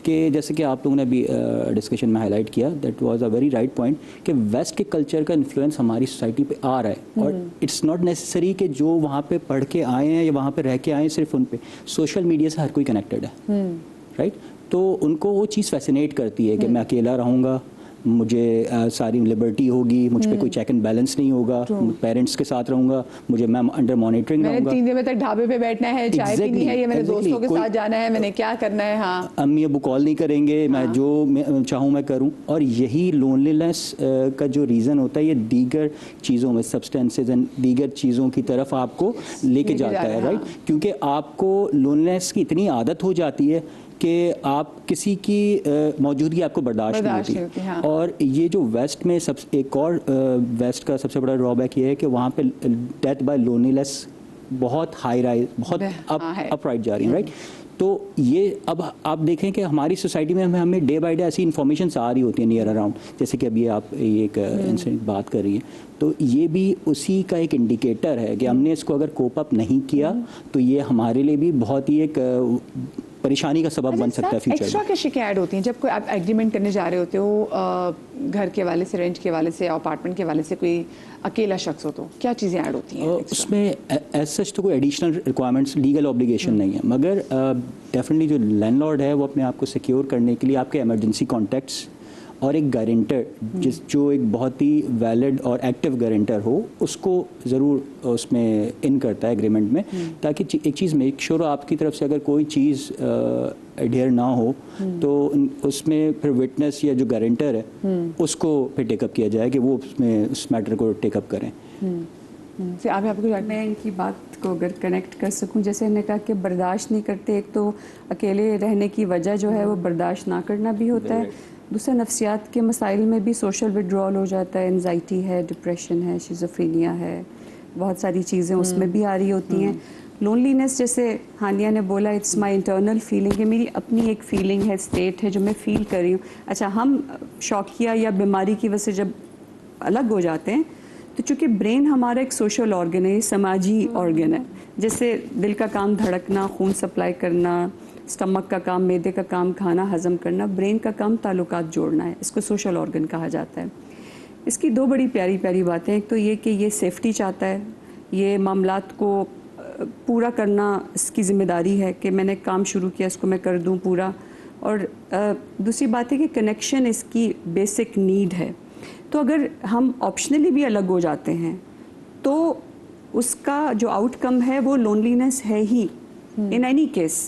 कि जैसे कि आप लोगों ने अभी डिस्कशन में हाईलाइट किया, that was a very right point, कि वेस्ट के कल्चर का इन्फ्लुएंस हमारी सोसाइटी पे आ रहा है। और इट्स नॉट नेसेसरी कि जो वहाँ पे पढ़ के आए हैं या वहाँ पे रह के आए हैं सिर्फ उन पे, सोशल मीडिया से हर कोई कनेक्टेड है, राइट? तो उनको वो चीज़ फैसिनेट करती है कि मैं अकेला रहूँगा, मुझे सारी लिबर्टी होगी, मुझ पे कोई चेक एंड बैलेंस नहीं होगा, पेरेंट्स के साथ रहूँगा, मुझे मैं अंडर मॉनिटरिंग रहूँगा, 3 दिन तक ढाबे पे बैठना है, चाय पीनी है, या मेरे दोस्तों के साथ जाना है, मैंने क्या करना है। हाँ, अम्मी अबू कॉल नहीं करेंगे, मैं जो चाहूँ मैं करूँ। और यही लोनलीनेस का जो रीज़न होता है, ये दीगर चीज़ों में, सब्सटेंसेस एंड दीगर चीज़ों की तरफ आपको लेके जाता है, राइट? क्योंकि आपको लोनलीनेस की इतनी आदत हो जाती है कि आप किसी की मौजूदगी आपको बर्दाश्त नहीं होती। हाँ। और ये जो वेस्ट में एक और वेस्ट का सबसे बड़ा ड्रॉबैक ये है कि वहाँ पे डेथ बाय लोनलीनेस बहुत हाई राइज, बहुत अपराइट जा रही है, राइट? तो ये अब आप देखें कि हमारी सोसाइटी में हमें डे बाय डे ऐसी इन्फॉर्मेशन आ रही होती है नियर अराउंड, जैसे कि अभी आप ये एक इंसिडेंट बात कर रही हैं, तो ये भी उसी का एक इंडिकेटर है कि हमने इसको अगर कोप अप नहीं किया तो ये हमारे लिए भी बहुत ही एक परेशानी का सबब बन सकता है फ्यूचर में। एक्स्ट्रा क्या शिकायत ऐड होती हैं जब कोई आप एग्रीमेंट करने जा रहे होते हो, घर के वाले से, रेंट के वाले से, अपार्टमेंट के वाले से, कोई अकेला शख्स हो तो क्या चीज़ें ऐड होती हैं? उसमें एज सच तो कोई एडिशनल रिक्वायरमेंट्स, लीगल ऑब्लिगेशन नहीं है, मगर डेफिनेटली जो लैंडलॉर्ड है वो अपने आप को सिक्योर करने के लिए आपके इमरजेंसी कॉन्टैक्ट्स और एक गारंटर, जो एक बहुत ही वैलिड और एक्टिव गारंटर हो, उसको ज़रूर उसमें इन करता है एग्रीमेंट में, ताकि एक चीज़ मेक श्योर आपकी तरफ से अगर कोई चीज़ एडहेयर ना हो तो उसमें फिर विटनेस या जो गारंटर है उसको फिर टेकअप किया जाए कि वो उसमें उस मैटर को टेकअप करें। आप आपको मैं इनकी बात को अगर कनेक्ट कर सकूं, जैसे इन्होंने कहा कि बर्दाश्त नहीं करते, एक तो अकेले रहने की वजह जो है वो बर्दाश्त ना करना भी होता है, दूसरा नफ्सियात के मसाइल में भी सोशल विड्रॉल हो जाता है, एनजाइटी है, डिप्रेशन है, शिज़ोफ्रेनिया है, बहुत सारी चीज़ें उसमें भी आ रही होती हैं। लोनलीनेस, जैसे हानिया ने बोला, इट्स माय इंटरनल फीलिंग, ये मेरी अपनी एक फीलिंग है, स्टेट है जो मैं फ़ील कर रही हूँ। अच्छा, हम शौकिया या बीमारी की वजह से जब अलग हो जाते हैं तो चूँकि ब्रेन हमारा एक सोशल ऑर्गन है, समाजी ऑर्गन है, जैसे दिल का काम धड़कना, खून सप्लाई करना, स्टमक का काम, मैदे का काम खाना हज़म करना, ब्रेन का काम ताल्लुकात जोड़ना है, इसको सोशल ऑर्गन कहा जाता है। इसकी दो बड़ी प्यारी प्यारी बातें, एक तो ये कि ये सेफ्टी चाहता है, ये मामलात को पूरा करना इसकी ज़िम्मेदारी है कि मैंने काम शुरू किया इसको मैं कर दूं पूरा, और दूसरी बात है कि कनेक्शन इसकी बेसिक नीड है। तो अगर हम ऑप्शनली भी अलग हो जाते हैं तो उसका जो आउटकम है वो लोनलीनेस है ही इन एनी केस,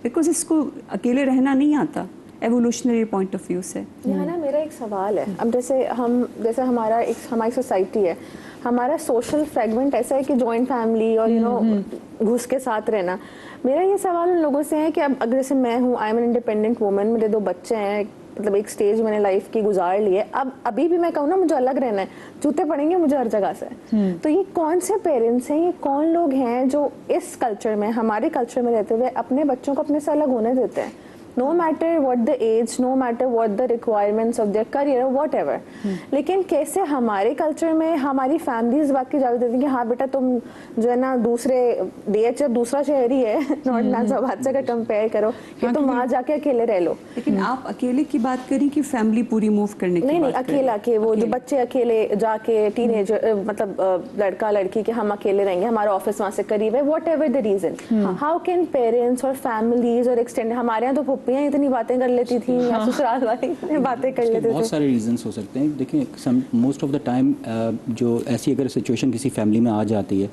बिकॉज इसको अकेले रहना नहीं आता एवोल्यूशनरी पॉइंट ऑफ व्यू से। यहाँ ना मेरा एक सवाल है, अब जैसे हमारी सोसाइटी है, हमारा सोशल फ्रेगमेंट ऐसा है कि जॉइंट फैमिली और घुस के साथ रहना। मेरा ये सवाल उन लोगों से है कि अब अगर जैसे मैं हूँ, I am an independent woman, मेरे 2 बच्चे हैं, मतलब एक स्टेज मैंने लाइफ की गुजार ली है, अब अभी भी मैं कहूँ ना मुझे अलग रहना है, जूते पड़ेंगे मुझे हर जगह से। तो ये कौन से पेरेंट्स हैं, ये कौन लोग हैं जो इस कल्चर में, हमारे कल्चर में रहते हुए अपने बच्चों को अपने से अलग होने देते हैं, no matter what the age, no matter what the requirements of their career or whatever। लेकिन कैसे हमारे कल्चर में हमारी फैमिलीज बात की इजाज़त देती हैं कि हाँ बेटा तुम जो है ना दूसरे देश जब दूसरा शहर ही है, नॉट नाज़ाबाद से अगर कंपेयर करो कि तुम वहाँ जाके अकेले रह लो। लेकिन आप अकेले की बात करी कि फैमिली पूरी मूव करने की? नहीं, अकेला के वो जो बच्चे अकेले जाके टीनेजर, मतलब लड़का लड़की के हम अकेले रहेंगे, हमारा ऑफिस वहाँ से करीब है, whatever the reason, how can parents और फैमिलीज और एक्सटेंड, हमारे यहाँ तो इतनी बातें कर लेती थी या ससुराल वाली बातें कर लेते थे। बहुत सारे रीजंस हो सकते हैं। देखिए, मोस्ट ऑफ द टाइम जो ऐसी अगर सिचुएशन किसी फैमिली में आ जाती है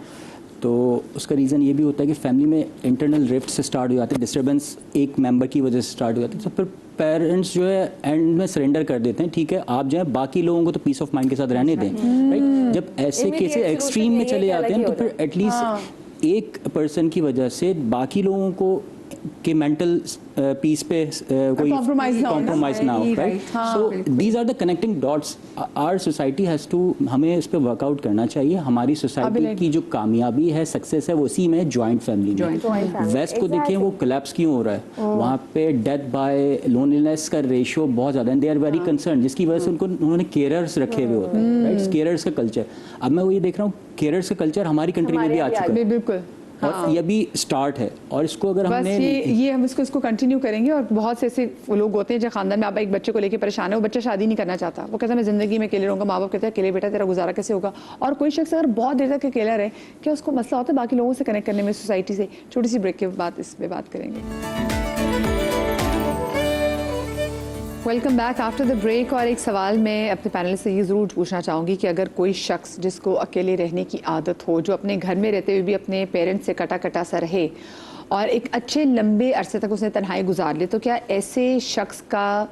तो उसका रीज़न ये भी होता है कि फैमिली में इंटरनल रिफ्ट से स्टार्ट हो जाते हैं, डिस्टर्बेंस एक मेंबर की वजह से स्टार्ट हो जाती है, तो फिर पेरेंट्स जो है एंड में सरेंडर कर देते हैं, ठीक है आप जो है बाकी लोगों को तो पीस ऑफ माइंड के साथ रहने दें, राइट? जब ऐसे केसेस एक्सट्रीम में चले जाते हैं तो फिर एटलीस्ट एक पर्सन की वजह से बाकी लोगों को कि मेंटल पीस पे कोई कॉम्प्रोमाइज ना हो, right? So these are the connecting dots our society has to, हमें इस पे वर्कआउट करना चाहिए। हमारी सोसाइटी की जो कामयाबी है, सक्सेस है, वो इसी में जॉइंट फैमिली में। वेस्ट को देखिए वो कोलैप्स क्यों हो रहा है, वहाँ पे डेथ बाय लोनलीनेस का रेशियो बहुत ज़्यादा है, दे आर वेरी कंसर्न, जिसकी वजह से उन्होंने केयरर्स रखे हुए होते हैं, राइट? केयरर्स का कल्चर, अब मैं वो ये देख रहा हूँ केयरर्स का कल्चर हमारी कंट्री में भी आ चुका है। बिल्कुल और ये भी स्टार्ट है और इसको अगर बस हमने ये हम इसको कंटिन्यू करेंगे। और बहुत से ऐसे लोग होते हैं जो खानदान में आप एक बच्चे को लेकर परेशान है, वो बच्चा शादी नहीं करना चाहता, वो कहता है मैं ज़िंदगी में अकेले रहूँगा, माँ बाप कहते हैं अकेले बेटा तेरा गुजारा कैसे होगा। और कोई शख्स अगर बहुत देर तक अकेला रहे, क्या उसको मसला होता है बाकी लोगों से कनेक्ट करने में, सोसाइटी से। छोटी सी ब्रेक के बाद इस पर बात करेंगे। Welcome back after the break. और एक सवाल मैं अपने पैनल से ये ज़रूर पूछना चाहूँगी कि अगर कोई शख्स जिसको अकेले रहने की आदत हो, जो अपने घर में रहते हुए भी अपने पेरेंट्स से कटा कटा सा रहे और एक अच्छे लंबे अरसे तक उसने तन्हाई गुजार ली, तो क्या ऐसे शख्स का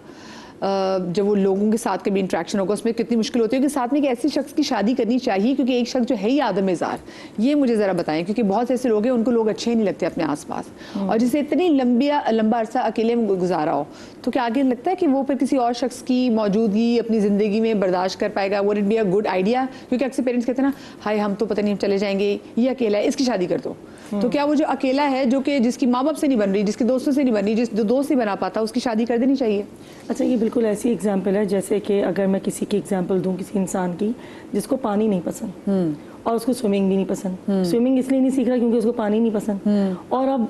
जब वो लोगों के साथ कभी इंट्रैक्शन होगा उसमें कितनी मुश्किल होती है कि साथ में एक ऐसे शख्स की शादी करनी चाहिए? क्योंकि एक शख्स जो है ही आदम-ए-ज़ार, ये मुझे ज़रा बताएं, क्योंकि बहुत से ऐसे लोग हैं उनको लोग अच्छे ही नहीं लगते अपने आसपास, और जिसे इतनी लंबा अरसा अकेले में गुजारा हो, तो क्या आगे लगता है कि वो फिर किसी और शख्स की मौजूदगी अपनी ज़िंदगी में बर्दाश्त कर पाएगा? Would it be a good idea? क्योंकि अक्सर पेरेंट्स कहते हैं ना, हाय हम तो पता नहीं चले जाएंगे, ये अकेला है, इसकी शादी कर दो। तो क्या वो जो अकेला है, जो कि जिसकी माँ बाप से नहीं बन रही, जिसके दोस्तों से नहीं बन रही, जो दोस्त नहीं बना पाता, उसकी शादी कर देनी चाहिए? अच्छा, ये बिल्कुल ऐसी एग्जाम्पल है जैसे कि अगर मैं किसी की एग्जाम्पल दूं, किसी इंसान की जिसको पानी नहीं पसंद और उसको स्विमिंग भी नहीं पसंद। स्विमिंग इसलिए नहीं सीख रहा क्योंकि उसको पानी नहीं पसंद, और अब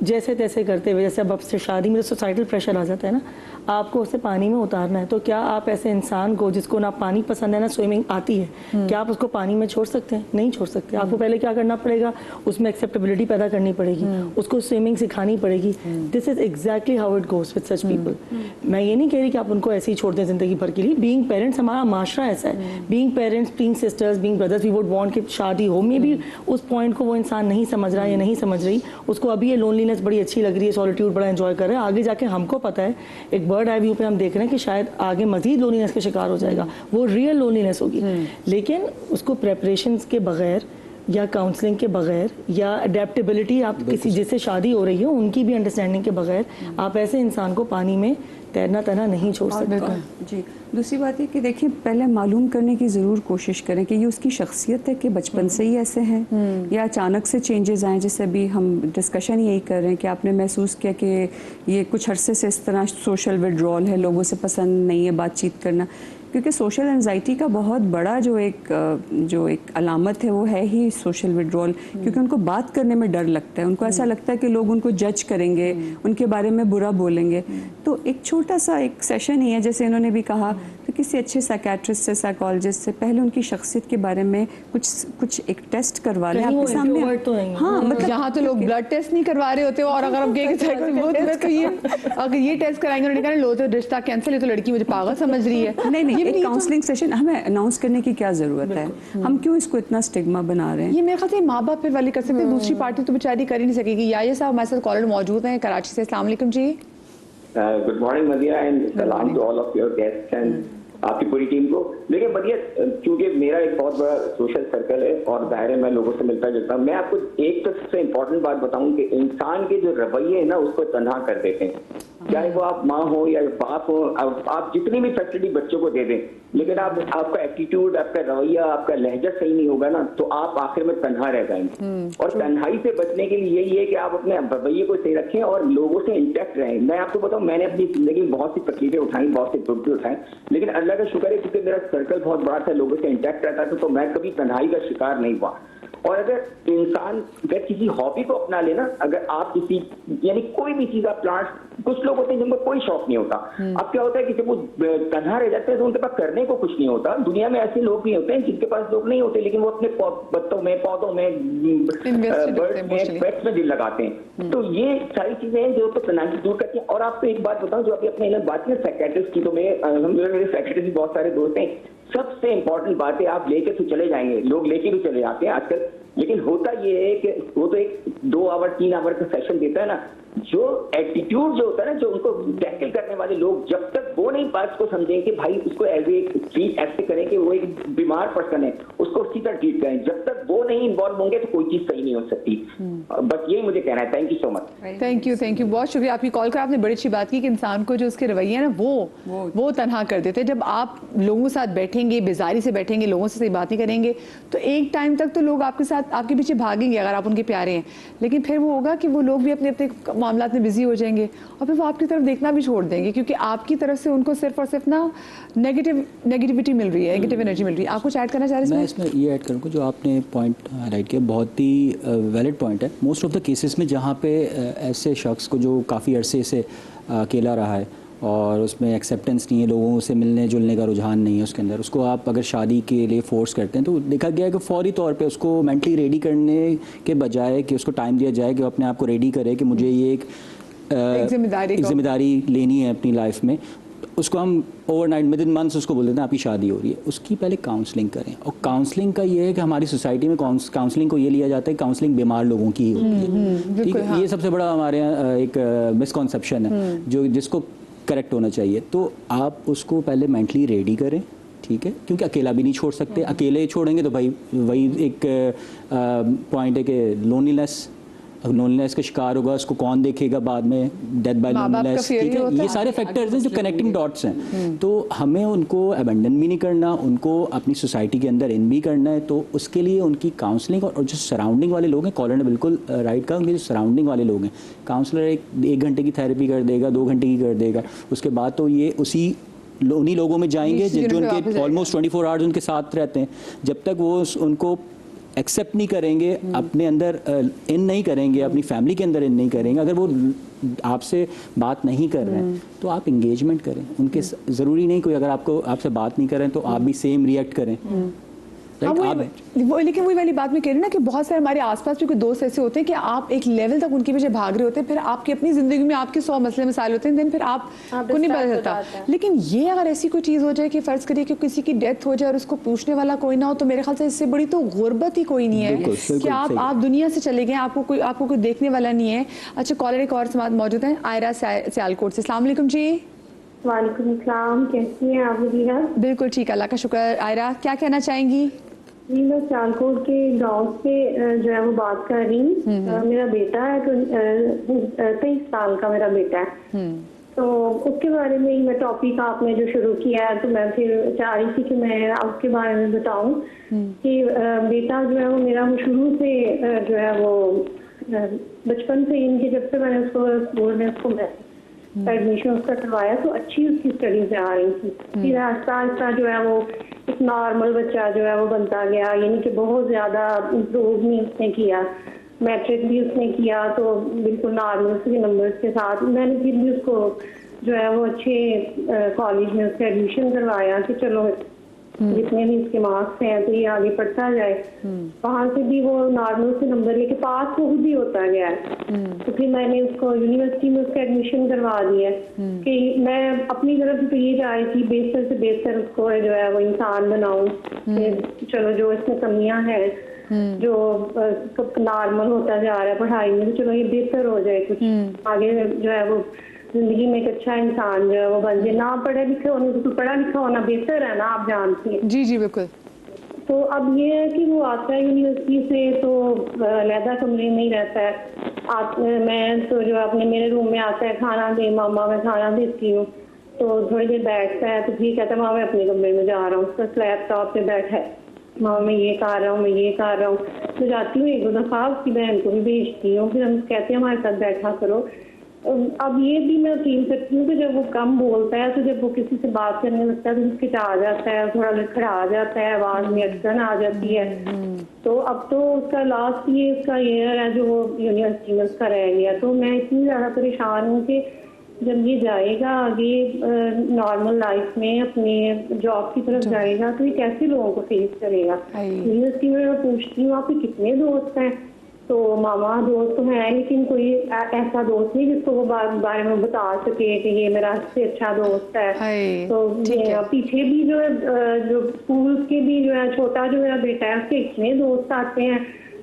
जैसे तैसे करते हुए, जैसे अब से शादी में सोसाइटल प्रेशर आ जाता है ना, आपको उसे पानी में उतारना है, तो क्या आप ऐसे इंसान को जिसको ना पानी पसंद है ना स्विमिंग आती है, क्या आप उसको पानी में छोड़ सकते हैं? नहीं छोड़ सकते। आपको पहले क्या करना पड़ेगा, उसमें एक्सेप्टेबिलिटी पैदा करनी पड़ेगी, उसको स्विमिंग सिखानी पड़ेगी। This is exactly how it goes with such people. मैं ये नहीं कह रही कि आप उनको ऐसे ही छोड़ दें जिंदगी भर के लिए। बीइंग पेरेंट्स, हमारा माशरा ऐसा है, being parents, being sisters, being brothers, we would want कि शादी हो। मे बी उस पॉइंट को वो इंसान नहीं समझ रहा या नहीं समझ रही, उसको अभी ये लोनलीनेस बड़ी अच्छी लग रही है, सॉलिट्यूड बड़ा एंजॉय कर रहा है। आगे जाके हमको पता है, एक बर्ड आई व्यू पे हम देख रहे हैं कि शायद आगे मजीद लोनलीनेस के शिकार हो जाएगा, वो रियल लोनलीनेस होगी। लेकिन उसको प्रेपरेशंस के बगैर या काउंसलिंग के बगैर या अडेप्टेबिलिटी, आप किसी जिससे शादी हो रही हो उनकी भी अंडरस्टैंडिंग के बगैर आप ऐसे इंसान को पानी में तैरना नहीं छोड़ सकते। जी, दूसरी बात है कि देखिए, पहले मालूम करने की ज़रूर कोशिश करें कि ये उसकी शख्सियत है कि बचपन से ही ऐसे हैं या अचानक से चेंजेस आए। जैसे अभी हम डिस्कशन यही कर रहे हैं कि आपने महसूस किया कि ये कुछ अरसे से इस तरह सोशल विड्रॉल है, लोगों से पसंद नहीं है बातचीत करना, क्योंकि सोशल एंजाइटी का बहुत बड़ा जो एक अलामत है वो है ही सोशल विड्रॉल। क्योंकि उनको बात करने में डर लगता है, उनको ऐसा लगता है कि लोग उनको जज करेंगे, उनके बारे में बुरा बोलेंगे। तो एक छोटा सा एक सेशन ही है, जैसे इन्होंने भी कहा, तो किसी अच्छे साइकेट्रिस्ट से, साइकोलॉजिस्ट से पहले उनकी शख्सियत के बारे में कुछ एक टेस्ट करवा लें आपके सामने। हाँ, मतलब यहाँ तो लोग ब्लड टेस्ट नहीं करवा रहे होते, और अगर हम अगर ये टेस्ट कराएंगे, उन्होंने कहा लो तो रिश्ता कैंसिल है, तो लड़की मुझे पागल समझ रही है। नहीं, एक काउंसलिंग सेशन हमें अनाउंस करने की क्या जरूरत है? हम क्यों इसको इतना स्टिग्मा बना रहे हैं? ये मेरे ख्याल से माँ बाप फिर वाली कर सकते हैं, दूसरी पार्टी तो बेचारी कर ही नहीं सकेगी। या ये साहब हमारे साथ कॉलर मौजूद हैं कराची से। अस्सलाम वालेकुम जी। गुड मॉर्निंग मदिया एंड सलाम to all of your guests and आपकी पूरी टीम को। लेकिन मदिया, क्योंकि मेरा एक बहुत बड़ा सोशल सर्कल है और जाहिर है मैं लोगों से मिलता जुलता हूँ, मैं आपको एक तो सबसे इम्पोर्टेंट बात बताऊं कि इंसान के जो रवैये है ना उसको तन्हा कर देते हैं। चाहे वो आप माँ हो या बाप हो, आप जितनी भी फैसिलिटी बच्चों को दे दें, लेकिन आपका एटीट्यूड, आपका रवैया, आपका लहजा सही नहीं होगा ना, तो आप आखिर में तन्हा रह जाएंगे। और तन्हाई से बचने के लिए यही है कि आप अपने रवैये को सही रखें और लोगों से इंटैक्ट रहें। मैं आपको बताऊं, मैंने अपनी जिंदगी में बहुत सी तकलीफें उठाई, बहुत से दुख भी उठाए, लेकिन अल्लाह का शुक्र है क्योंकि मेरा सर्कल बहुत बड़ा था, लोगों से इंटैक्ट रहता था, तो मैं कभी तन्हाई का शिकार नहीं हुआ। और अगर इंसान अगर किसी हॉबी को अपना लेना, अगर आप किसी यानी कोई भी चीज आप प्लांट, कुछ लोग होते हैं जिनको कोई शौक नहीं होता। अब क्या होता है कि जब वो तन्हा रह जाते हैं तो उनके पास करने को कुछ नहीं होता। दुनिया में ऐसे लोग भी होते हैं जिनके पास लोग नहीं होते, लेकिन वो अपने पत्तों में, पौधों में, बर्ड्स में, पेट्स में दिल लगाते हैं। तो ये सारी चीजें हैं जो तो तनाव दूर करती हैं। और आपको एक बात बताऊं, जो अभी अपने बात है साइकेट्रिस्ट की, तो मेरे साइकेट्रिस्ट बहुत सारे दोस्त हैं। सबसे इंपॉर्टेंट बात है, आप लेके तो चले जाएंगे, लोग लेके भी चले जाते हैं आजकल, लेकिन होता ये है कि वो तो एक 2 आवर 3 आवर का सेशन देता है ना, जो एटीट्यूड जो होता है ना, जो उनको टैकल करने वाले लोग, जब तक वो नहीं बात को समझेंगे कि भाई उसको एज ए ट्रीट ऐसे करें कि वो एक बीमार पर्सन है, उसको उसी तरह ट्रीट करें, जब तक वो नहीं इन्वॉल्व होंगे तो कोई चीज सही नहीं हो सकती। बस यही मुझे कहना है। Thank you so much. Thank you, बहुत शुक्रिया आपकी कॉल कर। आपने बड़ी अच्छी बात की कि इंसान को जो उसके रवैये है ना वो तन्हा कर देते हैं। जब आप लोगों के साथ बैठेंगे, बेजारी से बैठेंगे, लोगों से सही बात नहीं करेंगे, तो एक टाइम तक तो लोग आपके साथ आपके पीछे भागेंगे अगर आप उनके प्यारे हैं, लेकिन फिर वो होगा कि वो लोग भी अपने अपने मामलात में बिजी हो जाएंगे और फिर वो आपकी तरफ देखना भी छोड़ देंगे, क्योंकि आपकी तरफ से उनको सिर्फ और सिर्फ ना नेगेटिविटी मिल रही है, नेगेटिव एनर्जी मिल रही है। आप कुछ ऐड करना चाह रहे हैं? मैं इसमें ये ऐड करूँगा जो आपने पॉइंट हाईलाइट किया, बहुत ही वैलिड पॉइंट है। मोस्ट ऑफ द केसेस में जहाँ पे ऐसे शख्स को जो काफ़ी अरसे से अकेला रहा है और उसमें एक्सेप्टेंस नहीं है, लोगों से मिलने जुलने का रुझान नहीं है उसके अंदर, उसको आप अगर शादी के लिए फोर्स करते हैं तो देखा गया है कि फौरी तौर पे उसको मेंटली रेडी करने के बजाय कि उसको टाइम दिया जाए कि वो अपने आप को रेडी करे कि मुझे ये एक जिम्मेदारी लेनी है अपनी लाइफ में, उसको हम ओवरनाइट विद इन मंथ्स उसको बोल देते हैं आपकी शादी हो रही है। उसकी पहले काउंसलिंग करें। और काउंसलिंग का ये है कि हमारी सोसाइटी में काउंसलिंग को ये लिया जाता है काउंसलिंग बीमार लोगों की ही होती है, ठीक है। ये सबसे बड़ा हमारे यहाँ एक मिसकॉन्सेप्शन है जो जिसको करेक्ट होना चाहिए। तो आप उसको पहले मेंटली रेडी करें, ठीक है, क्योंकि अकेला भी नहीं छोड़ सकते। अकेले छोड़ेंगे तो भाई वही एक पॉइंट है कि लोनलीनेस का शिकार होगा, उसको कौन देखेगा बाद में, डेथ बाय लोनलीनेस, ठीक है। ये सारे फैक्टर्स हैं जो कनेक्टिंग डॉट्स हैं। तो हमें उनको अबेंडन भी नहीं करना, उनको अपनी सोसाइटी के अंदर इन भी करना है। तो उसके लिए उनकी काउंसलिंग और जो सराउंडिंग वाले लोग हैं, कॉलर ने बिल्कुल राइट कहा, उनके जो सराउंडिंग वाले लोग हैं, काउंसलर एक घंटे की थेरेपी कर देगा, 2 घंटे की कर देगा, उसके बाद तो ये उन्हीं लोगों में जाएंगे जो उनके ऑलमोस्ट 24 आवर्स उनके साथ रहते हैं। जब तक वो उनको एक्सेप्ट नहीं करेंगे, अपने अंदर इन नहीं करेंगे, अपनी फैमिली के अंदर इन नहीं करेंगे, अगर वो आपसे बात नहीं कर रहे हैं तो आप इंगेजमेंट करें उनके। ज़रूरी नहीं कोई अगर आपसे बात नहीं करें तो आप भी सेम रिएक्ट करें। लेकिन वही वाली बात मैं कह रही हूँ ना कि बहुत सारे हमारे आसपास भी कोई दोस्त ऐसे होते हैं कि आप एक लेवल तक उनके पीछे भाग रहे होते हैं, फिर आपकी अपनी जिंदगी में आपके 100 मसले मसाइल होते हैं, देन फिर आपको नहीं पता चलता। लेकिन ये अगर ऐसी कोई चीज़ हो जाए कि फर्ज करिए कि किसी की डेथ हो जाए और उसको पूछने वाला कोई ना हो, तो मेरे ख्याल से इससे बड़ी तो गुर्बत ही कोई नहीं है कि आप दुनिया से चले गए, आपको कोई देखने वाला नहीं है। अच्छा, कॉलर एक और समाज मौजूद है, आयरा सियालकोट से। अस्सलाम वालेकुम जी। वालेकुम अस्सलाम, कैसी हैं आप? बिल्कुल ठीक, अल्लाह का शुक्र। आयरा, क्या कहना चाहेंगी? जी, मैं सियालकोट के गांव से जो है वो बात कर रही हूँ। मेरा बेटा है, 23 साल का मेरा बेटा है। तो उसके बारे में ही मैं टॉपिक आपने जो शुरू किया है, तो मैं फिर चाह रही थी कि मैं उसके बारे में बताऊं कि बेटा जो है वो मेरा शुरू से जो है वो बचपन से इनके जब से मैंने उसको स्कूल में उसको एडमिशन उसका करवाया तो अच्छी उसकी स्टडीज आ रही थी। फिर आहिस्ता आहिस्ता जो है वो एक नॉर्मल बच्चा जो है वो बनता गया, यानी कि बहुत ज़्यादा इम्प्रूव नहीं उसने किया। मैट्रिक भी उसने किया तो बिल्कुल नॉर्मल के नंबर्स के साथ। मैंने फिर भी उसको जो है वो अच्छे कॉलेज में उसका एडमिशन करवाया कि चलो जितने भी उसके मार्क्स हैं तो ये आगे पढ़ता जाए। वहाँ से भी वो नॉर्मल से नंबर लेके पास वो खुद ही होता गया है। तो फिर मैंने उसको यूनिवर्सिटी में उसका एडमिशन करवा दिया कि मैं अपनी तरफ से ये चाह रही थी बेहतर से बेहतर उसको जो है वो इंसान बनाऊं। चलो जो इसमें कमियां हैं जो नॉर्मल होता जा रहा है पढ़ाई में, तो चलो ये बेहतर हो जाए, कुछ आगे जो है वो जिंदगी में एक अच्छा इंसान जो है वो बन जाए। ना पढ़े लिखे होने तो पढ़ा लिखा होना बेहतर है ना, आप जानती हैं। जी जी बिल्कुल। तो अब ये है कि वो आता है यूनिवर्सिटी से तो अलहदा कमरे में ही रहता है। मैं तो जो अपने मेरे रूम में आता है, खाना दे मामा, मैं खाना देती हूँ, तो थोड़ी देर बैठता है तो फिर कहता है मामा मैं अपने कमरे में जा रहा हूँ। उसका लैपटॉप पे बैठा है, मामा मैं ये कर रहा हूँ, मैं ये कर रहा हूँ। तो जाती हूँ 1-2 दफ़ा उसकी बहन को भी भेजती हूँ, फिर हम कहते हैं हमारे साथ बैठा करो। अब ये भी मैं फील करती हूँ कि जब वो कम बोलता है तो जब वो किसी से बात करने लगता है तो हिचकिचा जाता है, थोड़ा लड़खड़ा जाता है, आवाज़ में अटकन आ जाती है। तो अब तो उसका लास्ट उसका ईयर है जो वो यूनिवर्सिटी में उसका रह गया। तो मैं इतनी ज़्यादा परेशान हूँ कि जब ये जाएगा आगे नॉर्मल लाइफ में अपने जॉब की तरफ जाएगा तो ये कैसे लोगों को फेस करेगा। यूनिवर्सिटी में मैं पूछती हूँ आपके कितने दोस्त हैं, तो मामा दोस्त तो है लेकिन कोई ऐसा दोस्त नहीं जिसको वो बारे में बता सके कि ये मेरा सबसे अच्छा दोस्त है। तो पीछे भी जो है जो स्कूल के भी जो है छोटा जो मेरा बेटा है उसके इतने दोस्त आते हैं,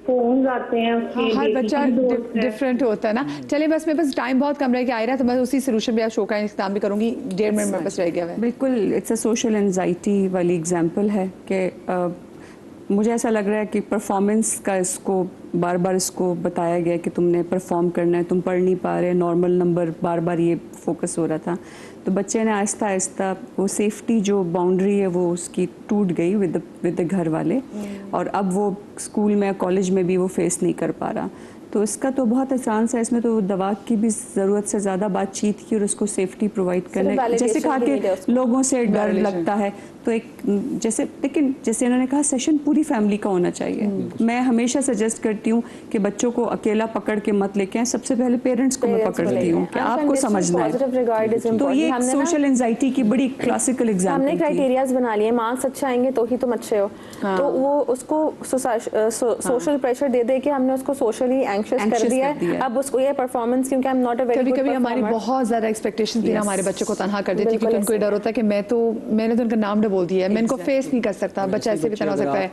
फोन आते हैं उसके। हर बच्चा डिफरेंट होता है ना। चलिए बस मेरे पास टाइम बहुत कम रह गया आयरा, तो मैं उसी सोल्यूशन पे शो का इस्तेमाल भी करूंगी। 1.5 मिनट मेरे पास रह गया है। बिल्कुल, इट्स अ सोशल एंजाइटी वाली एग्जांपल है कि मुझे ऐसा लग रहा है कि परफॉर्मेंस का इसको बार बार इसको बताया गया कि तुमने परफॉर्म करना है, तुम पढ़ नहीं पा रहे, नॉर्मल नंबर, बार बार ये फोकस हो रहा था। तो बच्चे ने आहिस्ता आहिस्ता वो सेफ्टी जो बाउंड्री है वो उसकी टूट गई विद द घर वाले, और अब वो स्कूल में कॉलेज में भी वो फेस नहीं कर पा रहा। तो इसका तो बहुत आसान सा, इसमें तो दवा की भी ज़रूरत से ज़्यादा बातचीत की और उसको सेफ्टी प्रोवाइड करने, जैसे कहा कि लोगों से डर लगता है, तो एक जैसे लेकिन जैसे इन्होंने कहा सेशन पूरी फैमिली का होना चाहिए। मैं हमेशा सजेस्ट करती हूँ कि बच्चों को अकेला पकड़ के मत लेके आए, सबसे पहले पेरेंट्स को मैं पकड़ती हूँ कि आपको समझना है। तो ये सोशल एंजाइटी की बड़ी क्लासिकल एग्जाम्पल हमने क्राइटेरियाज बना लिए, मार्क्स अच्छे आएंगे तो ही तुम अच्छे हो। तो वो उसको सोशल प्रेशर दे दे के हमने उसको सोशली एंग्शियस कर दिया है। अब उसको ये परफॉर्मेंस, क्योंकि I am not a very good, कभी हमारी बहुत ज्यादा एक्सपेक्टेशंस भी हमारे बच्चों को तनहा कर देती है, क्योंकि उनको ये डर होता है कि मैंने तो उनका नाम बोल दिया है, मैं इनको फेस नहीं कर सकता, बच्चा ऐसे भी तनहा हो सकता है।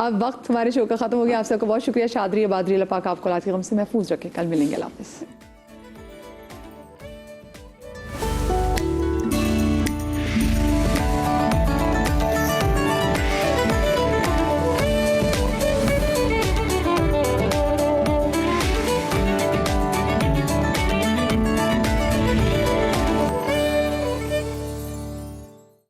अब वक्त हमारे शो का खत्म हो गया। आप सबका बहुत शुक्रिया। शादरी आबादरी लपाक आपको लाती गम से महफूज रखें। कल मिलेंगे। अल्लाह हाफिज़।